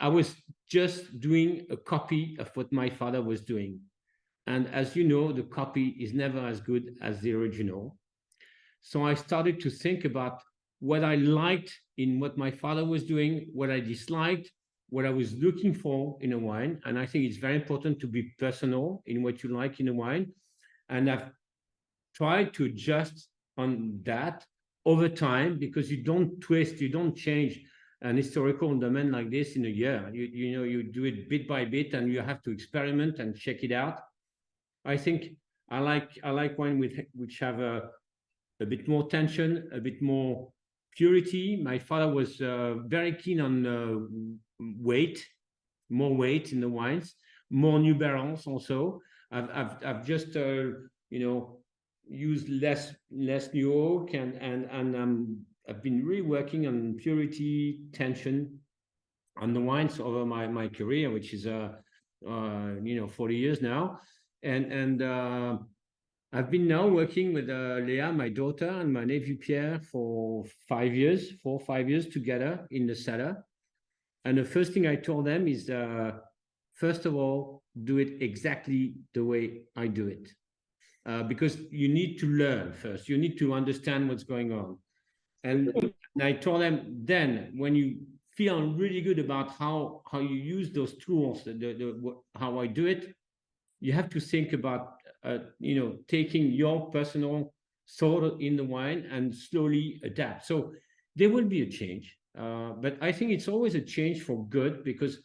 was just doing a copy of what my father was doing. And as you know, the copy is never as good as the original. So I started to think about what I liked in what my father was doing, what I disliked, what I was looking for in a wine. And I think it's very important to be personal in what you like in a wine. And I've tried to adjust on that over time, because you don't twist, you don't change an historical domain like this in a year. You do it bit by bit, and you have to experiment and check it out. I think I like wine which have a bit more tension, a bit more purity. My father was very keen on weight, more weight in the wines, more new barrels also. I've just used less new oak, and I've been really working on purity, tension on the wines over my career, which is 40 years now. And I've been now working with Leah, my daughter, and my nephew Pierre for 4 or 5 years together in the cellar. And the first thing I told them is, first of all, do it exactly the way I do it. Because you need to learn first. You need to understand what's going on. And I told them, then when you feel really good about how you use those tools, how I do it, you have to think about taking your personal thought in the wine and slowly adapt. So there will be a change, but I think it's always a change for good, because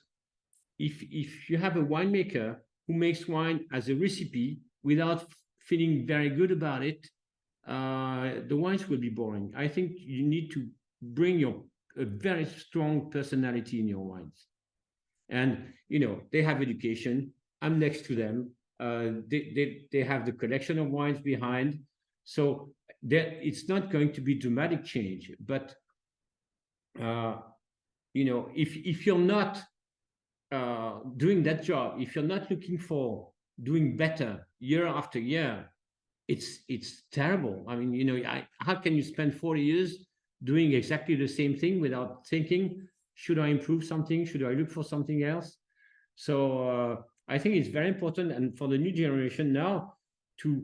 if you have a winemaker who makes wine as a recipe without feeling very good about it, the wines will be boring. I think you need to bring a very strong personality in your wines. And they have education. I'm next to them. They have the collection of wines behind, so it's not going to be dramatic change. But if you're not doing that job, if you're not looking for doing better year after year, it's terrible. I mean, how can you spend 40 years doing exactly the same thing without thinking, should I improve something? Should I look for something else? So I think it's very important, and for the new generation now, to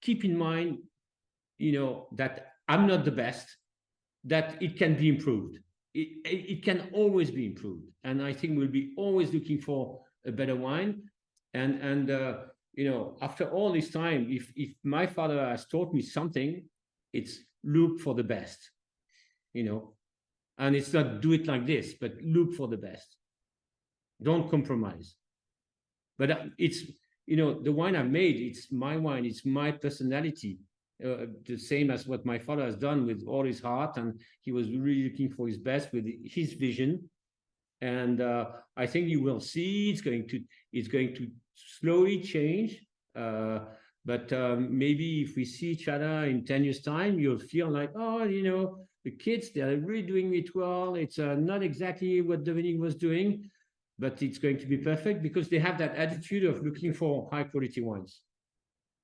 keep in mind, that I'm not the best, that it can be improved. It can always be improved, and I think we'll be always looking for a better wine. And after all this time, if my father has taught me something, it's look for the best, and it's not do it like this, but look for the best. Don't compromise. But it's, the wine I've made, it's my wine, it's my personality, the same as what my father has done with all his heart, and he was really looking for his best with his vision. And I think you will see it's going to slowly change. But maybe if we see each other in 10 years' time, you'll feel like, the kids, they're really doing it well. It's not exactly what Dominique was doing, but it's going to be perfect because they have that attitude of looking for high quality wines.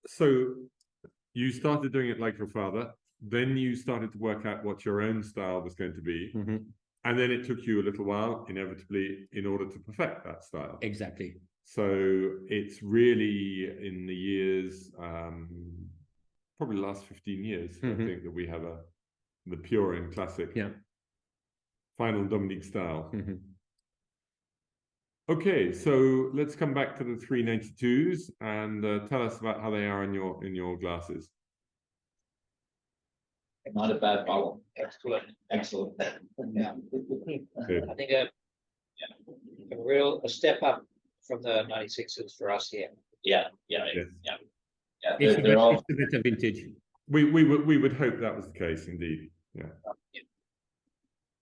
So you started doing it like your father, then you started to work out what your own style was going to be. Mm-hmm. And then it took you a little while, inevitably, in order to perfect that style. Exactly. So it's really in the years, probably the last 15 years, Mm-hmm. I think that we have the pure and classic final Dominique style. Mm-hmm. Okay, so let's come back to the 392s and tell us about how they are in your glasses. Not a bad bottle. Excellent. Excellent. Yeah. Good. I think a step up from the 96s for us here. Yeah. Yes. They're all It's a bit of vintage. We would hope that was the case, indeed. Yeah.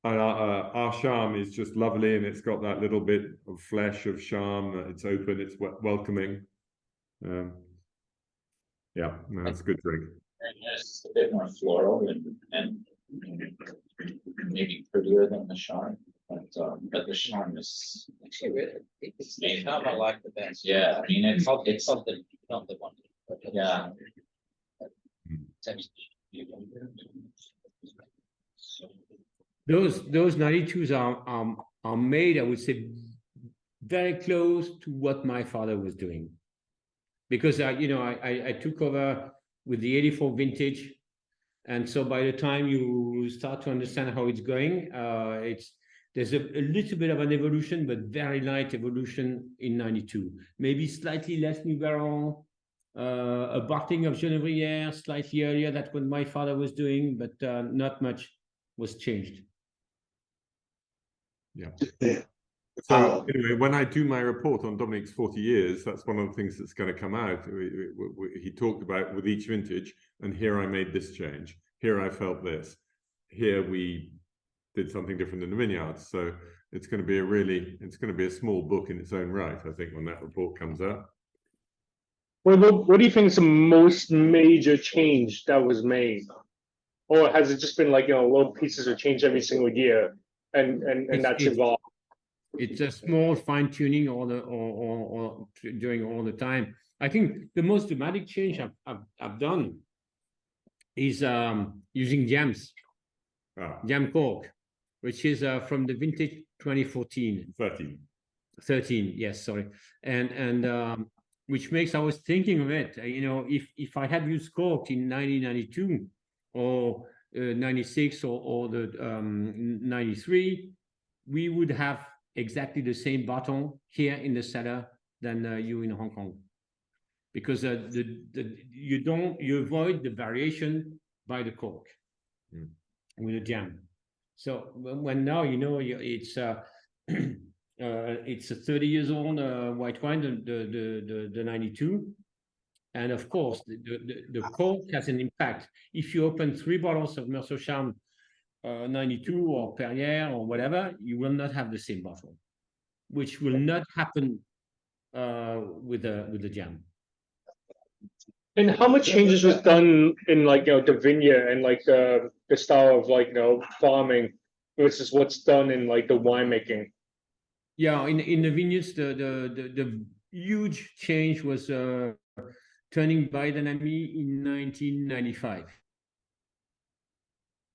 And our charm is just lovely, and it's got that little bit of flesh of charm. It's open, it's welcoming. Yeah, no, that's a good drink. It's a bit more floral and maybe prettier than the Charm, but the Charm is Actually, really, it's the charm I like the best. yeah. I mean, it's something, not the one. Yeah. Those 92s are made, I would say, very close to what my father was doing, because I took over with the 84 vintage, and so by the time you start to understand how it's going, there's a little bit of an evolution, but very light evolution in 92. Maybe slightly less new barrel, a barking of Genevrieres slightly earlier. That's what my father was doing, but not much was changed. Yeah. So anyway, when I do my report on Dominique's 40 years, that's one of the things that's going to come out. He talked about with each vintage, and here I made this change. Here I felt this. Here we did something different in the vineyards. So it's going to be a small book in its own right, I think, when that report comes out. What do you think is the most major change that was made? Or has it just been like, little pieces are changed every single year and that's involved? It's a small fine tuning during all the time. I think the most dramatic change I've done is using jams, jam cork, which is from the vintage 2014. 13, yes, sorry. And which makes, I was thinking of it, if I had used cork in 1992 or 96 or the 93, we would have exactly the same bottle here in the cellar than you in Hong Kong, because you avoid the variation by the cork with the jam. So when now it's it's a 30 years old white wine, the 92, and of course the cork has an impact. If you open 3 bottles of Meursault 92 or Perrieres or whatever, you will not have the same bottle, which will not happen with the jam. And how much changes was done in the vineyard and the style of farming versus what's done in the winemaking? Yeah, in the vineyards, the huge change was turning biodynamic in 1995.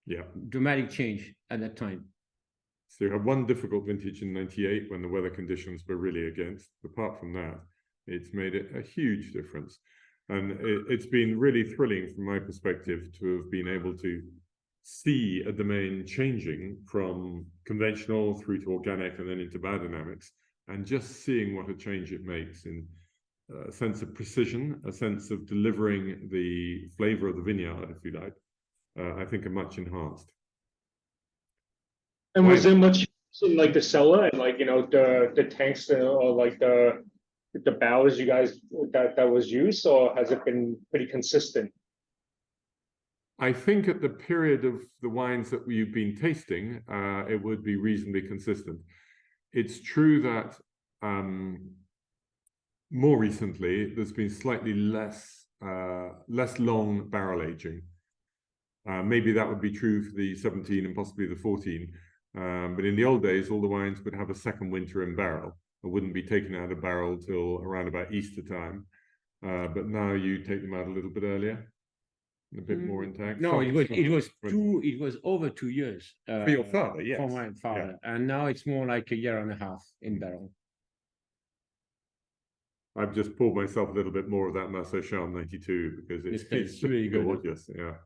Yeah, dramatic change at that time. So you have one difficult vintage in 98 when the weather conditions were really against. Apart from that, it's made it a huge difference. And it's been really thrilling from my perspective to have been able to see a domain changing from conventional through to organic and then into biodynamics, and just seeing what a change it makes in a sense of precision, a sense of delivering the flavor of the vineyard, if you like. I think are much enhanced. And was there much in the cellar and the tanks or the barrels you guys that was used, or has it been pretty consistent? I think at the period of the wines that you've been tasting, it would be reasonably consistent. It's true that more recently there's been slightly less long barrel aging. Maybe that would be true for the 17 and possibly the 14. But in the old days, all the wines would have a second winter in barrel. It wouldn't be taken out of barrel till around about Easter time. But now you take them out a little bit earlier, a bit more intact. No, it was over 2 years. For your father, yes. For my father. Yeah. And now it's more like a year and a half in barrel. I've just poured myself a little bit more of that Meursault 92 because it's really gorgeous. Yeah.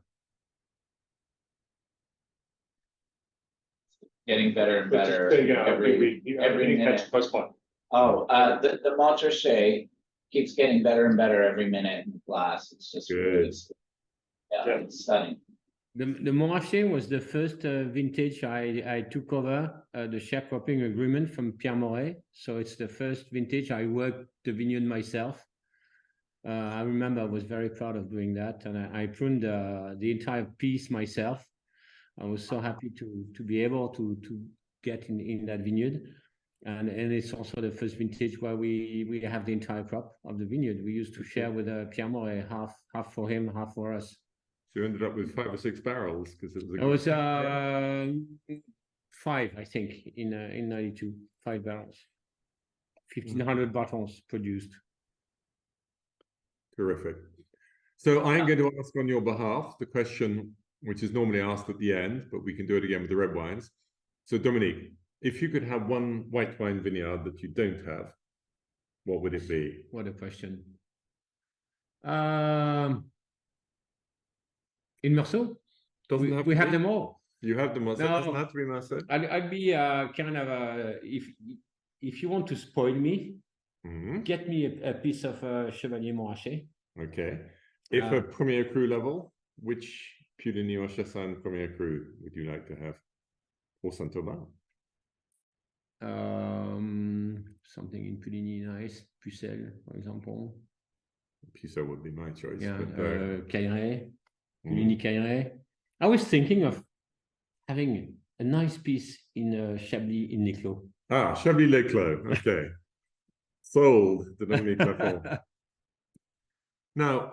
Getting better and better every minute. Oh, the Montrachet keeps getting better and better every minute in the glass. It's just really, it's stunning. The Montrachet was the first vintage I took over the sharecropping agreement from Perrieres. So it's the first vintage I worked the vineyard myself. I remember I was very proud of doing that, and I pruned the entire piece myself. I was so happy to be able to get in that vineyard, and it's also the first vintage where we have the entire crop of the vineyard. We used to share with Perrieres, half for him, half for us. So you ended up with 5 or 6 barrels because it was 5, I think, in 92, 5 barrels, 1,500 bottles produced. Terrific. So I'm going to ask on your behalf the question which is normally asked at the end, but we can do it again with the red wines. So Dominique, if you could have one white wine vineyard that you don't have, what would it be? What a question. In Meursault, we have them all. You have them all. So it doesn't have to be Meursault. I'd be kind of if you want to spoil me, get me a piece of Chevalier Montrachet. Okay. If a Premier Cru level, which Puligny or Chassagne Premier Cru would you like to have? Or Saint-Aubin? Something in Puligny, nice. Pucelle, for example. Pucelle would be my choice. Yeah, but, Cailleret, Puligny Cailleret. I was thinking of having a nice piece in Chablis in Clos. Ah, Chablis Clos. Okay. Sold the Dominique Lafon. Now,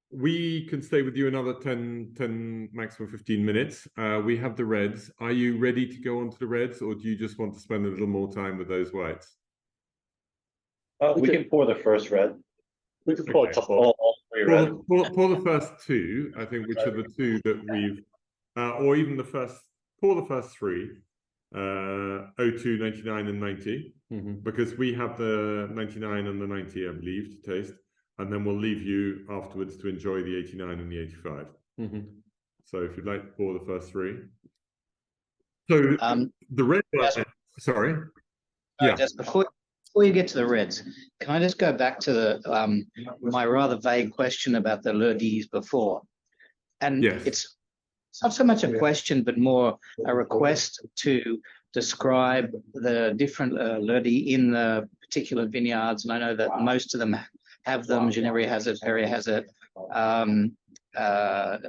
we can stay with you another 10, maximum 15 minutes. We have the reds. Are you ready to go on to the reds, or do you just want to spend a little more time with those whites? We can pour the first red. We could pour a couple. All three red. Pour the first two, I think, which are the two that we've, or even pour the first three, 02, 99, and 90, because we have the 99 and the 90, I believe, to taste. And then we'll leave you afterwards to enjoy the 89 and the 85. So if you'd like to pour the first three. So the red, sorry. Yeah. Just before you get to the reds, can I just go back to the my rather vague question about the Lerdis before? And it's not so much a question, but more a request to describe the different Lerdi in the particular vineyards. And I know that most of them have them. Genevrieres has it, Perrieres has it,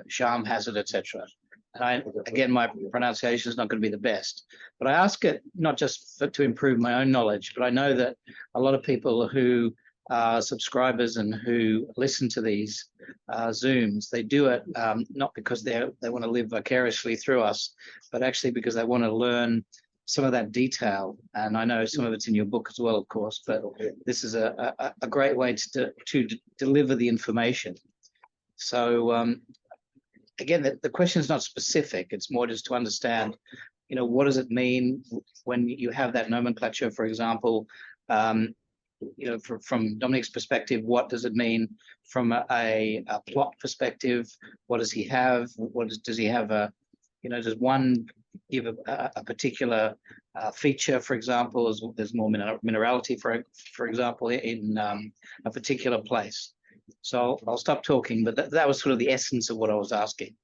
Champans has it, etc. And again, my pronunciation is not going to be the best, but I ask it not just to improve my own knowledge, but I know that a lot of people who are subscribers and who listen to these Zooms, they do it not because they want to live vicariously through us, but actually because they want to learn some of that detail. And I know some of it's in your book as well, of course, but this is a great way to deliver the information. So again, the question is not specific. It's more just to understand, what does it mean when you have that nomenclature, for example, from Dominique's perspective, what does it mean from a plot perspective? What does he have? Does he have does one give a particular feature, for example, there's more minerality, for example, in a particular place. So I'll stop talking, but that was sort of the essence of what I was asking.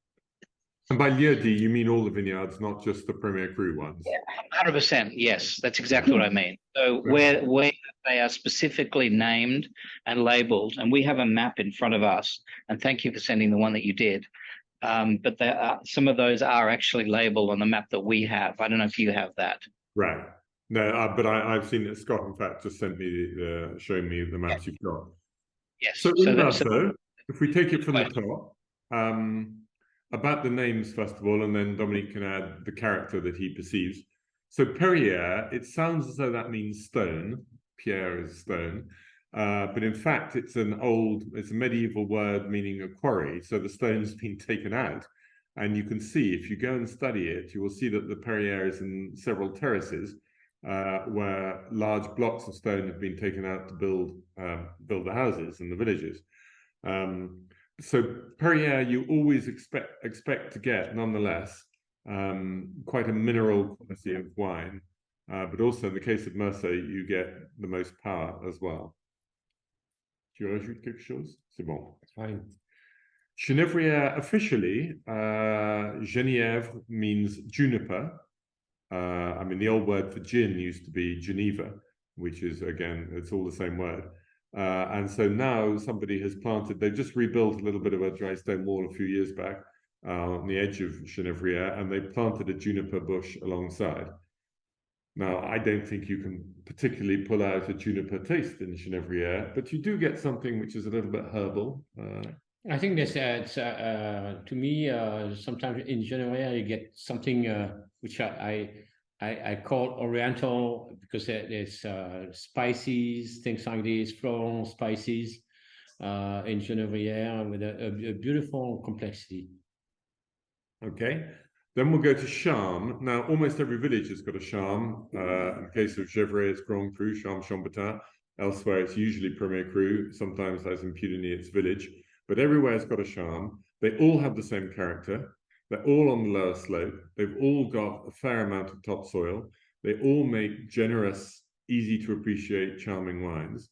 And by Lerdis, you mean all the vineyards, not just the Premier Cru ones? Yeah, 100%. Yes, that's exactly what I mean. So where they are specifically named and labeled, and we have a map in front of us, and thank you for sending the one that you did. But some of those are actually labeled on the map that we have. I don't know if you have that. Right. No, but I've seen it. Scott, in fact, just sent me showing me the maps you've got. Yes. So if we take it from the top, about the names first of all, and then Dominique can add the character that he perceives. So Perrieres, it sounds as though that means stone. Pierre is stone. But in fact, it's a medieval word meaning a quarry. So the stone's been taken out. And you can see, if you go and study it, you will see that the Perrieres is in several terraces where large blocks of stone have been taken out to build the houses and the villages. So Perrieres, you always expect to get, nonetheless, quite a mineral quality of wine. But also in the case of Meursault, you get the most power as well. Tu rajoutes quelque chose? C'est bon. It's fine. Genevrieres, officially, Genièvre means juniper. The old word for gin used to be Geneva, which is, again, it's all the same word. And so now somebody has planted, they've just rebuilt a little bit of a dry stone wall a few years back on the edge of Genevrieres, and they planted a juniper bush alongside. Now, I don't think you can particularly pull out a juniper taste in Genevrieres, but you do get something which is a little bit herbal. I think this, to me, sometimes in Genevrieres you get something which I call Oriental, because there's spices, things like this, floral spices. in Genevrieres with a beautiful complexity. Okay. Then we'll go to Charmes. Now, almost every village has got a Charme. In the case of Gevrey, it's Grand Cru, Charmes Chambertin. Elsewhere, it's usually Premier Cru. Sometimes, as in Puligny, it's Village. But everywhere it's got a Charme. They all have the same character. They're all on the lower slope. They've all got a fair amount of topsoil. They all make generous, easy to appreciate, charming wines.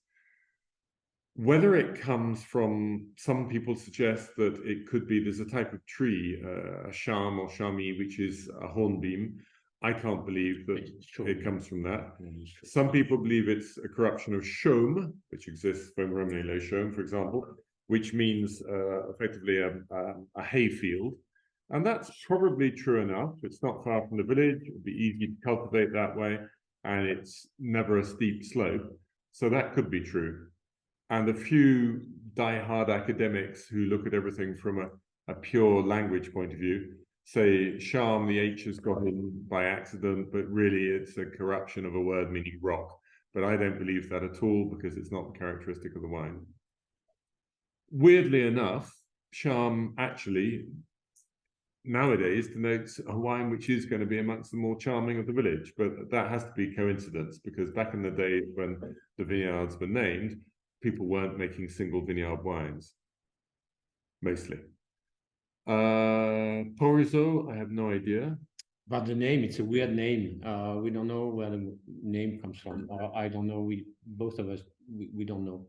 Whether it comes from, some people suggest that it could be, there's a type of tree, a charme or charmy, which is a hornbeam. I can't believe that it comes from that. Some people believe it's a corruption of chaume, which exists, Romney chaume, for example, which means effectively a hay field. And that's probably true enough. It's not far from the village. It would be easy to cultivate that way. And it's never a steep slope. So that could be true. And a few die-hard academics who look at everything from a pure language point of view say charm, the H has got in by accident, but really it's a corruption of a word meaning rock. But I don't believe that at all because it's not the characteristic of the wine. Weirdly enough, charm actually nowadays denotes a wine which is going to be amongst the more charming of the village, but that has to be coincidence because back in the days when the vineyards were named, people weren't making single vineyard wines, mostly. Porusots, I have no idea. But the name, it's a weird name. We don't know where the name comes from. I don't know. Both of us, we don't know.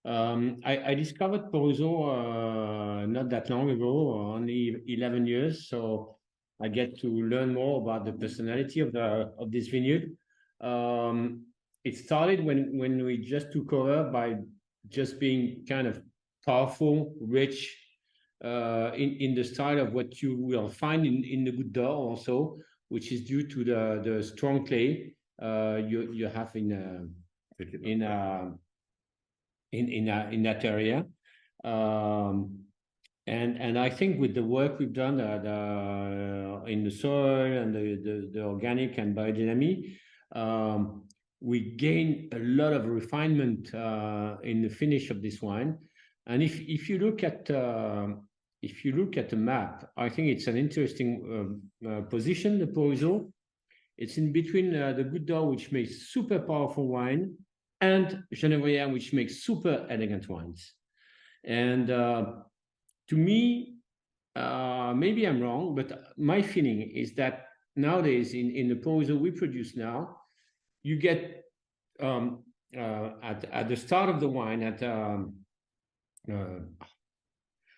I discovered Porusots not that long ago, only 11 years. So I get to learn more about the personality of this vineyard. It started when we just took over by just being kind of powerful, rich, in the style of what you will find in the Goutte d'Or also, which is due to the strong clay you have in that area. And I think with the work we've done in the soil and the organic and biodynamic, we gain a lot of refinement in the finish of this wine. And if you look at the map, I think it's an interesting position. The Porusots, it's in between the Goutte d'Or, which makes super powerful wine, and Genevrieres, which makes super elegant wines. And to me, maybe I'm wrong, but my feeling is that nowadays in the Porusots we produce now, you get at the start of the wine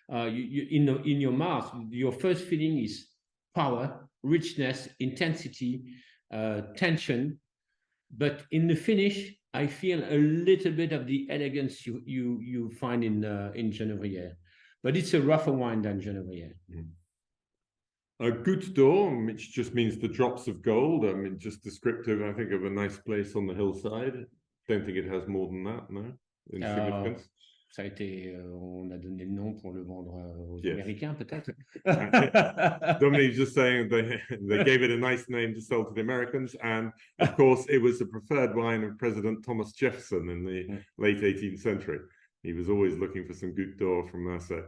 in your mouth, your first feeling is power, richness, intensity, tension, but in the finish, I feel a little bit of the elegance you find in Genevrieres, but it's a rougher wine than Genevrieres. A Goutte d'Or, which just means the drops of gold. I mean, just descriptive, I think, of a nice place on the hillside. Don't think it has more than that, no? In significance. Ça a été, on a donné le nom pour le vendre aux Américains, peut-être. Dominique's just saying they gave it a nice name to sell to the Americans, and of course it was the preferred wine of President Thomas Jefferson in the late 18th century. He was always looking for some Goutte d'Or from Meursault.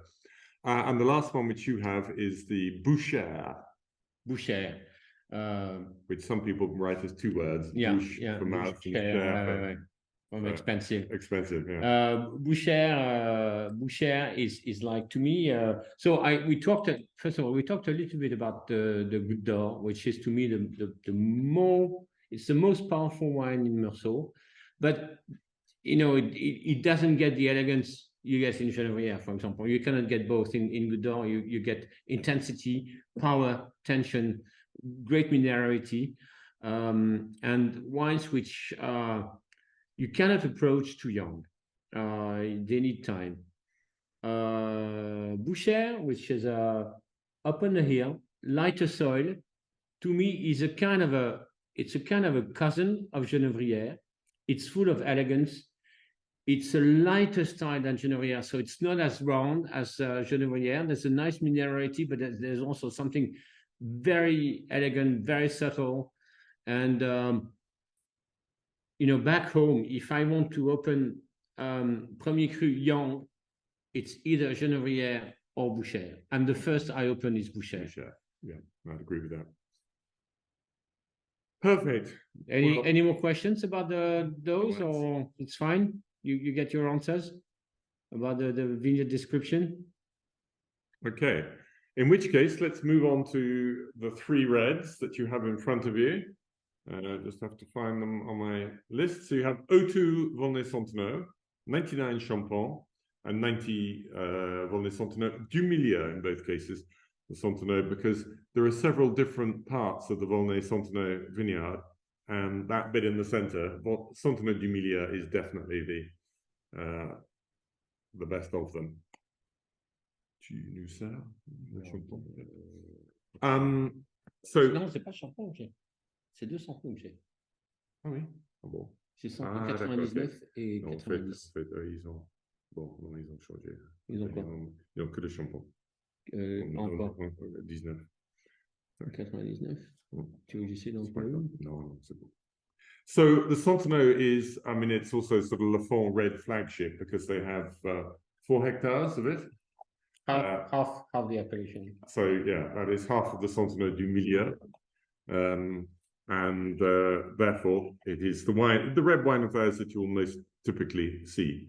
And the last one which you have is the Boucher. Boucher. Which some people write as two words. Yeah, Bouche for mouth. Expensive. Expensive, yeah. Boucher is like, to me, so we talked, first of all, we talked a little bit about the Goutte d'Or, which is to me it's the most powerful wine in Meursault, but you know, it doesn't get the elegance you get in Genevrieres, for example. You cannot get both in Goutte d'Or. You get intensity, power, tension, great minerality, and wines which you cannot approach too young. They need time. Boucher, which is up on the hill, lighter soil, to me is a kind of a cousin of Genevrieres. It's full of elegance. It's a lighter style than Genevrieres, so it's not as round as Genevrieres. There's a nice minerality, but there's also something very elegant, very subtle. And, you know, back home, if I want to open Premier Cru young, it's either Genevrieres or Boucher. And the first I open is Boucher. Yeah, I'd agree with that. Perfect. Any more questions about those, Comments? or it's fine? You get your answers about the vineyard description? Okay. In which case, let's move on to the three reds that you have in front of you. I just have to find them on my list. So you have 02 Volnay Santenots, 99 Champans, and 90 Volnay Santenots du Milieu in both cases, the Santenots, because there are several different parts of the Volnay Santenots vineyard, and that bit in the center, Santenots du Milieu, is definitely the best of them. So Non, c'est pas Champans que j'ai. C'est 200 que j'ai. ah oui, ah bon. C'est Ah, 199 et Non, 90. ils ont bon, non, ils ont changé. Ils ont quoi? Ils ont que le Champans. Encore 19. 99. Tu veux que j'essaie d'en C'est pas trouver grave. une? No, c'est bon. So the Santenot is, I mean, it's also sort of Lafon red flagship because they have 4 hectares of it. Half the appellation. So yeah, that is half of the Santenot du Milieu. And therefore it is the red wine of theirs that you'll most typically see.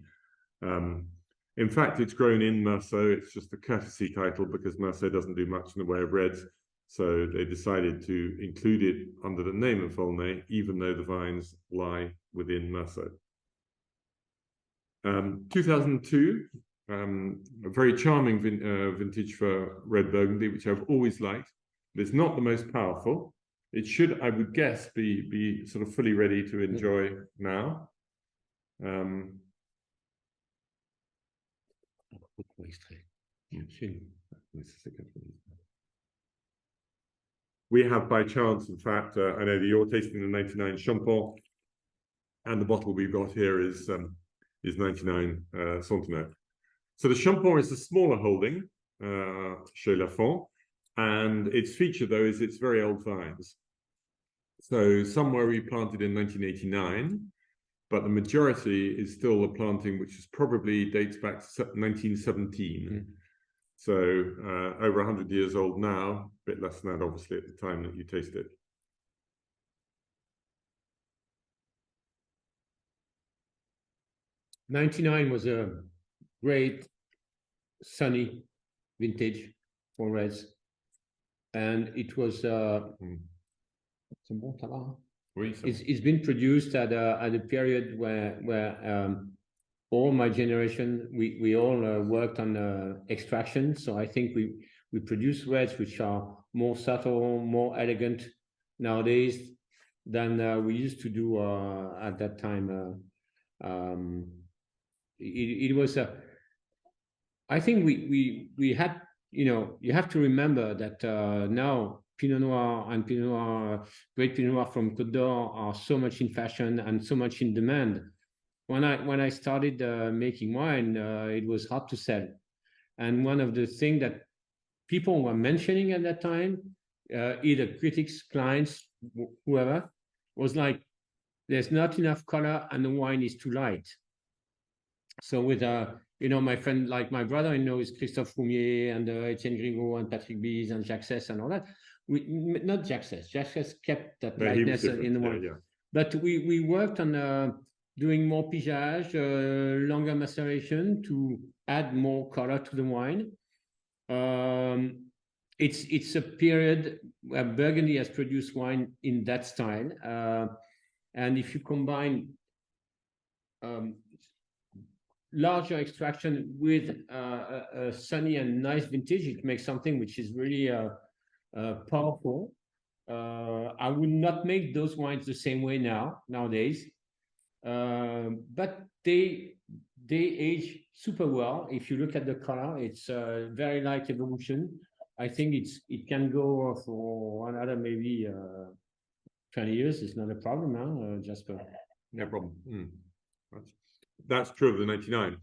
In fact, it's grown in Meursault. It's just a courtesy title because Meursault doesn't do much in the way of reds. So they decided to include it under the name of Volnay, even though the vines lie within Meursault. 2002, a very charming vintage for red Burgundy, which I've always liked. But it's not the most powerful. It should, I would guess, be sort of fully ready to enjoy now. We have, by chance, in fact, I know that you're tasting the 99 Champans, and the bottle we've got here is 99 Santenots. So the Champans is a smaller holding, chez Lafon, and its feature, though, is its very old vines. So some were replanted in 1989, but the majority is still a planting which is probably dates back to 1917. So over 100 years old now, a bit less than that, obviously, at the time that you taste it. '99 was a great sunny vintage for reds, and it was it's been produced at a period where all my generation we all worked on extraction. So I think we produce reds which are more subtle, more elegant nowadays than we used to do at that time. It was I think we had, you have to remember that now Pinot Noir and Pinot Noir, great Pinot Noir from Côte d'Or are so much in fashion and so much in demand. When I started making wine, it was hard to sell. And one of the things that people were mentioning at that time, either critics, clients, whoever, was like, there's not enough color and the wine is too light. So with my friend, like my brother-in-law is Christophe Roumier and Etienne Grigaud and Patrick Bies and Jacques Cess and all that. Not Jacques Cess. Jacques Cess kept that lightness in the wine. Yeah. But we worked on doing more pigeage, longer maceration to add more color to the wine. It's a period where Burgundy has produced wine in that style. And if you combine larger extraction with a sunny and nice vintage, it makes something which is really powerful. I would not make those wines the same way nowadays, but they age super well. If you look at the color, it's very light evolution. I think it can go for another maybe 20 years. It's not a problem now, Jasper. No problem. That's true of the 99.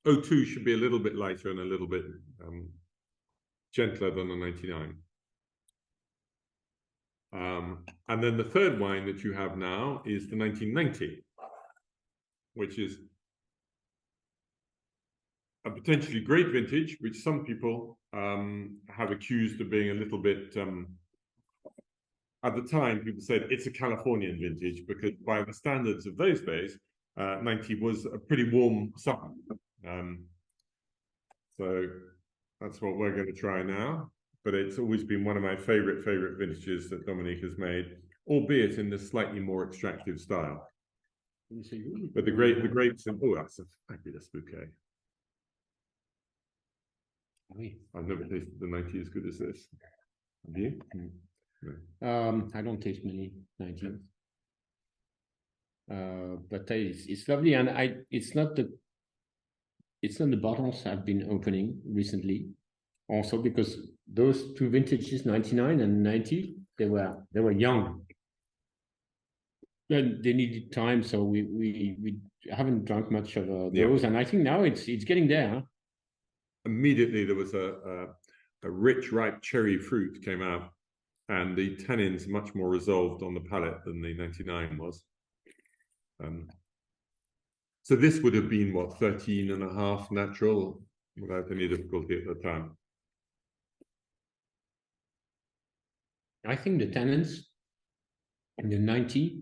02 should be a little bit lighter and a little bit gentler than the 99. And then the third wine that you have now is the 1990, which is a potentially great vintage, which some people have accused of being a little bit. At the time, people said it's a Californian vintage because, by the standards of those days, 90 was a pretty warm summer. So that's what we're going to try now. But it's always been one of my favorite vintages that Dominique has made, albeit in this slightly more extractive style. But the grapes, and oh, that's a fabulous bouquet. I've never tasted the 90 as good as this. Have you? No. I don't taste many 90. But it's lovely, and it's not the bottles I've been opening recently. Also because those two vintages, 99 and 90, they were young. And they needed time, so we haven't drunk much of those, and I think now it's getting there. Huh? Immediately there was a rich, ripe cherry fruit came out, and the tannins much more resolved on the palate than the 99 was. So this would have been, what, 13.5 natural, without any difficulty at the time. I think the tannins in the 90,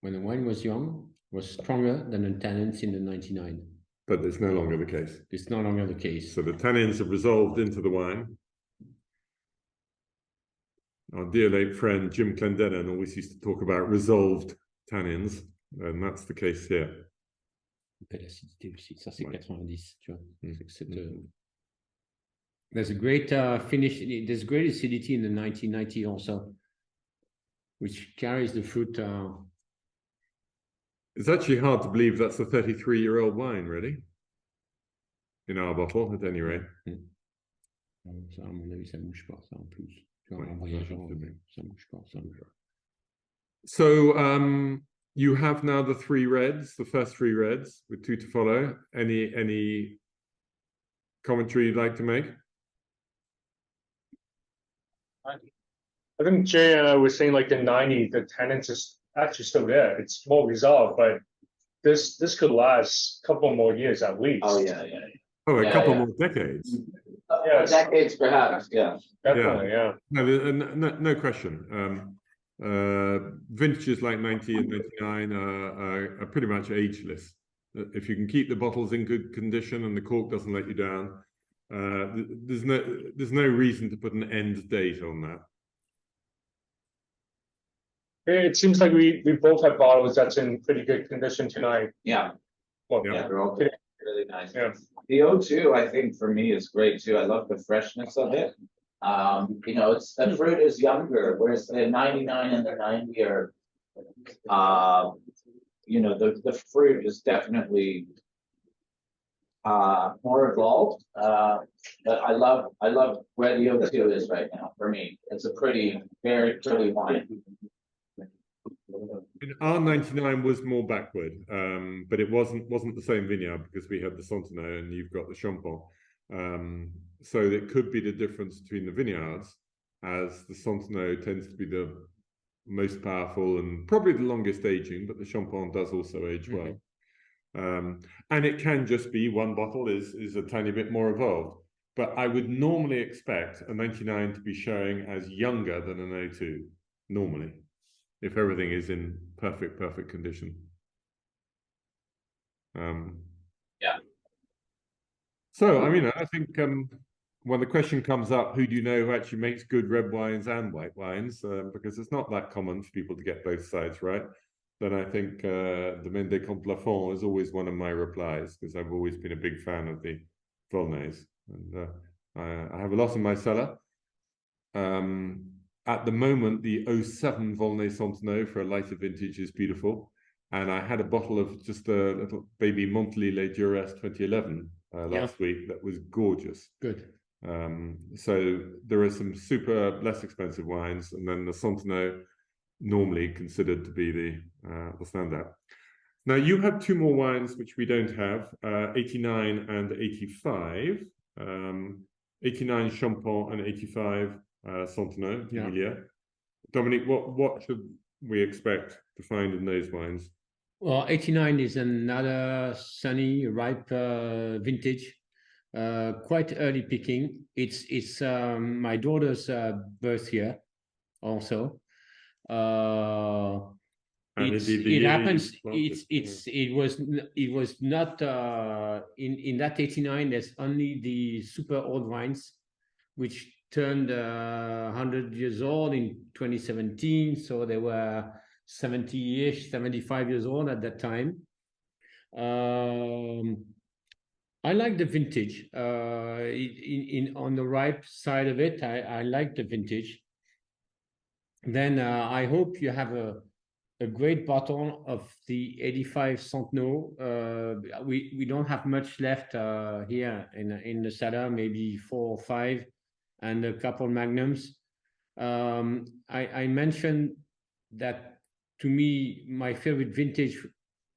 when the wine was young, was stronger than the tannins in the 99. But it's no longer the case. It's no longer the case. So the tannins have resolved into the wine. Our dear late friend Jim Clendenin always used to talk about resolved tannins, and that's the case here. L'acidité aussi, ça c'est 90, tu vois. There's a great finish. There's great acidity in the 1990 also, which carries the fruit. It's actually hard to believe that's a 33-year-old wine, really. In our bottle, at any rate. Ça, à mon avis, ça bouge pas, ça en plus. So, you have now the three reds, the first three reds, with two to follow. Any commentary you'd like to make? I think Jay and I were saying like the 90, the tannins is actually still there. It's more resolved, but this could last a couple more years at least. Oh yeah. Oh, a couple more decades. Yes. Decades perhaps, yeah. Definitely, yeah. No question. Vintages like 90 and 99 are pretty much ageless. If you can keep the bottles in good condition and the cork doesn't let you down, there's no reason to put an end date on that. It seems like we both have bottles that's in pretty good condition tonight. Yeah. Well, Yeah. They're all really nice. Yeah. The O2, I think for me is great too. I love the freshness of it. You know, it's the fruit is younger, whereas the 99 and the 90 are, you know, the fruit is definitely more evolved. But I love where the O2 is right now for me. It's a very pretty wine. Our 99 was more backward, but it wasn't the same vineyard because we had the Santenots and you've got the Champans. So it could be the difference between the vineyards, as the Santenot tends to be the most powerful and probably the longest aging, but the Champans does also age well. And it can just be one bottle is a tiny bit more evolved. But I would normally expect a 99 to be showing as younger than an O2, normally, if everything is in perfect condition. Yeah. So, I mean, I think when the question comes up, who do you know who actually makes good red wines and white wines? Because it's not that common for people to get both sides right. Then I think Domaine des Comtes Lafon is always one of my replies, because I've always been a big fan of the Volnays. And I have a lot in my cellar. At the moment, the 07 Volnay Santenot for a lighter vintage is beautiful. And I had a bottle of just a little baby Montrachet 2011 last week that was gorgeous. Good. So there are some super less expensive wines, and then the Santenot normally considered to be the standout. Now you have two more wines which we don't have, 89 and 85. 89 Champans and 85 Santenots, Milieu. Dominique, what should we expect to find in those wines? Well, 89 is another sunny, ripe vintage. quite early picking. It's my daughter's birth year also. And It's, indeed, the it year happens. you planted. It was not in that 89. There's only the super old wines, which turned 100 years old in 2017. So they were 70-ish, 75 years old at that time. I like the vintage. On the ripe side of it, I like the vintage. Then I hope you have a great bottle of the 85 Santenots. We don't have much left here in the cellar, maybe 4 or 5, and a couple magnums. I mentioned that to me, my favorite vintage,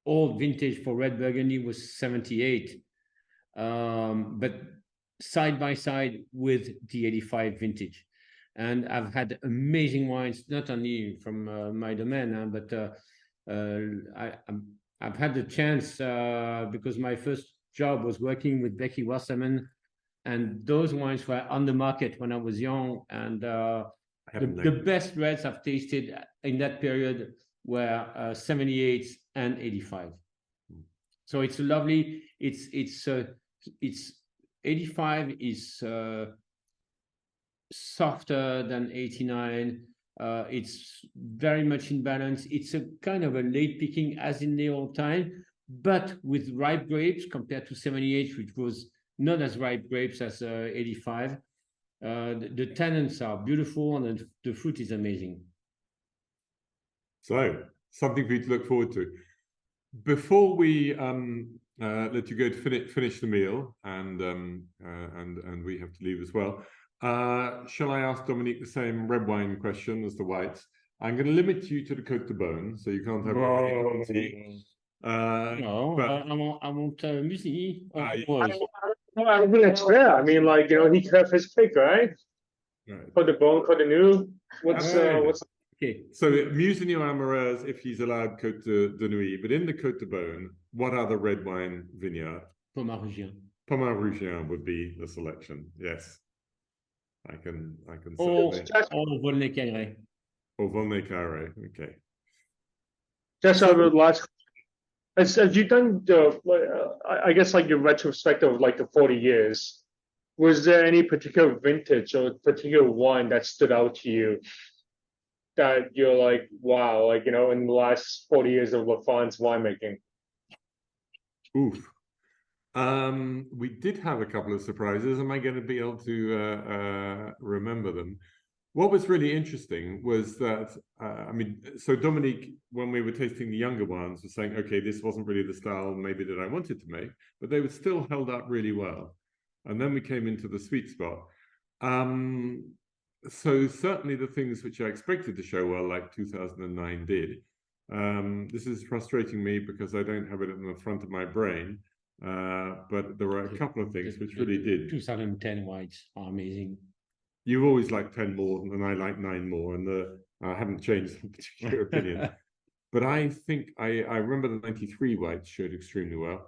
old vintage for red Burgundy was 78. But side by side with the 85 vintage. And I've had amazing wines, not only from my domain, but I've had the chance because my first job was working with Becky Wasserman, and those wines were on the market when I was young. And the best reds I've tasted in that period were 78 and 85. So it's lovely. It's 85 is softer than 89. It's very much in balance. It's a kind of a late picking as in the old time, but with ripe grapes compared to 78, which was not as ripe grapes as 85. The tannins are beautiful and the fruit is amazing. So something for you to look forward to. Before we let you go to finish the meal, and we have to leave as well. Shall I ask Dominique the same red wine question as the whites? I'm going to limit you to the Côte de Beaune, so you can't have tea. No, I want Musigny. I mean, it's fair. I mean, like, he could have his pick, right? Côte de Beaune, Côte de Nuit. What's okay? So Musigny or Perrieres, if he's allowed Côte de Nuit, but in the Côte de Beaune, what other red wine vineyard? Pomerigien. Pomerigien would be the selection. Yes, I can or Volnay. Or Volnay. Okay. Just over the last. As you've done, I guess, like your retrospective of like the 40 years, was there any particular vintage or particular wine that stood out to you that you're like, wow, like, in the last 40 years of Lafon's winemaking? Oof. We did have a couple of surprises. Am I going to be able to remember them? What was really interesting was that, so Dominique, when we were tasting the younger ones, was saying, okay, this wasn't really the style maybe that I wanted to make, but they were still held up really well. And then we came into the sweet spot. So certainly the things which I expected to show well, like 2009 did. This is frustrating me because I don't have it in the front of my brain. But there were a couple of things which really did. 2010 whites are amazing. You always like 10 more and I like 9 more, and I haven't changed the particular opinion. But I think I remember the 93 whites showed extremely well.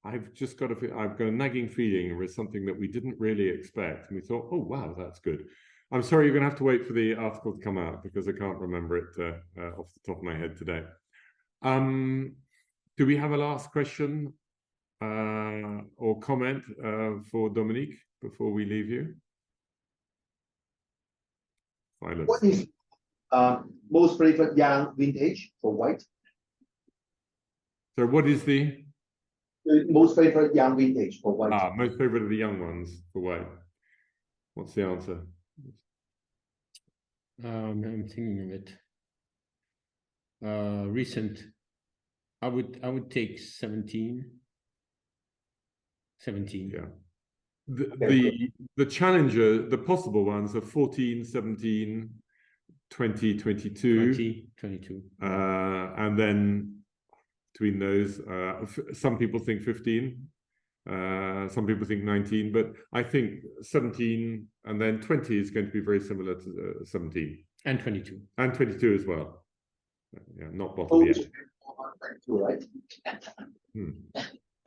I've got a nagging feeling it was something that we didn't really expect, and we thought, oh wow, that's good. I'm sorry, you're going to have to wait for the article to come out because I can't remember it off the top of my head today. Do we have a last question or comment for Dominique before we leave you? Silence. What is most favorite young vintage for white? So what is the most favorite young vintage for white? Most favorite of the young ones for white. What's the answer? I'm thinking of it. Recent. I would take 17. 17. Yeah. The challenger, the possible ones are 14, 17, 20, 22. 22. And then between those, some people think 15, some people think 19, but I think 17 and then 20 is going to be very similar to 17. And 22. And 22 as well. Yeah, not bottom yet. Right?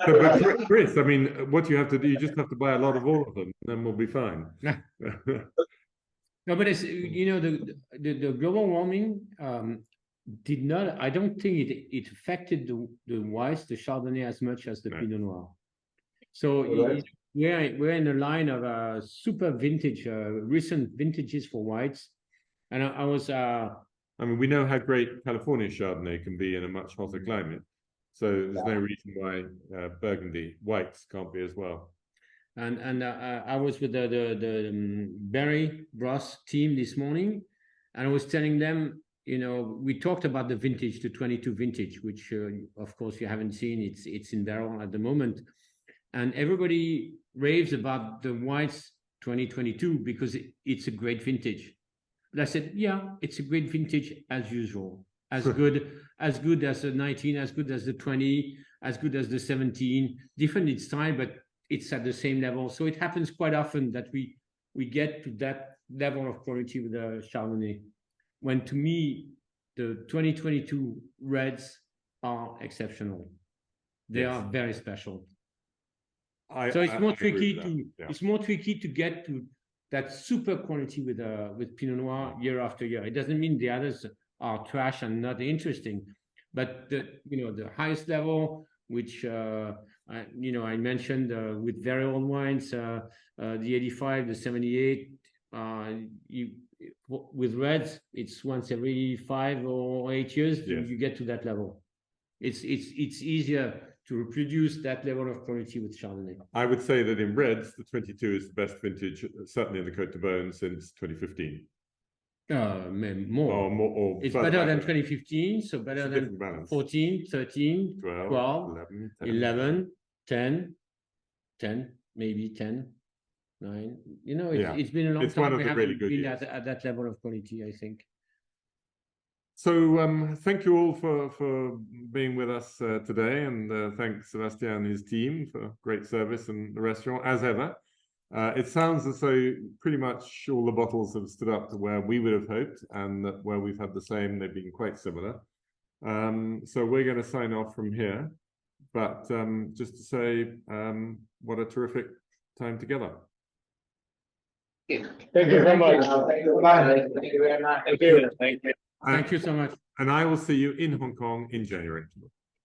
But Chris, I mean, what you have to do, you just have to buy a lot of all of them, then we'll be fine. No, but it's, you know, the global warming did not, I don't think it affected the whites, the Chardonnay as much as the No. Pinot Noir. So Right. we're in a line of super vintage, recent vintages for whites. And I was I mean, we know how great California Chardonnay can be in a much hotter climate. So there's no reason why Burgundy whites can't be as well. And I was with the Barre Bros team this morning, and I was telling them, you know, we talked about the vintage, the 22 vintage, which of course you haven't seen. It's in barrel at the moment, and everybody raves about the whites 2022 because it's a great vintage. But I said, yeah, it's a great vintage as usual, as good as the 19, as good as the 20, as good as the 17. Different in style, but it's at the same level. So it happens quite often that we get to that level of quality with the Chardonnay. When to me, the 2022 reds are exceptional. They Yes. are very special. I So it's more tricky agree with to that. Yeah. it's more tricky to get to that super quality with Pinot Noir year after year. It doesn't mean the others are trash and not interesting, but the highest level, which I mentioned with very old wines, the 85, the 78. With reds, it's once every 5 or 8 years Yes. you get to that level. It's easier to reproduce that level of quality with Chardonnay. I would say that in reds, the 22 is the best vintage, certainly in the Côte d'Aubonne since 2015. More. Or It's further better back. than 2015, so better It's a than different balance. 14, 13, 12, 12, 11, 10. 11, 10, maybe 10, 9. You know, Yeah. it's been a long It's one time. of We the haven't really good been years. at that level of quality, I think. So thank you all for being with us today, and thanks Sebastian and his team for great service in the restaurant as ever. It sounds as though pretty much all the bottles have stood up to where we would have hoped, and that where we've had the same, they've been quite similar. So we're going to sign off from here, but just to say what a terrific time together. Thank you very much. Thank you very much. Thank you. Thank you so much. And I will see you in Hong Kong in January.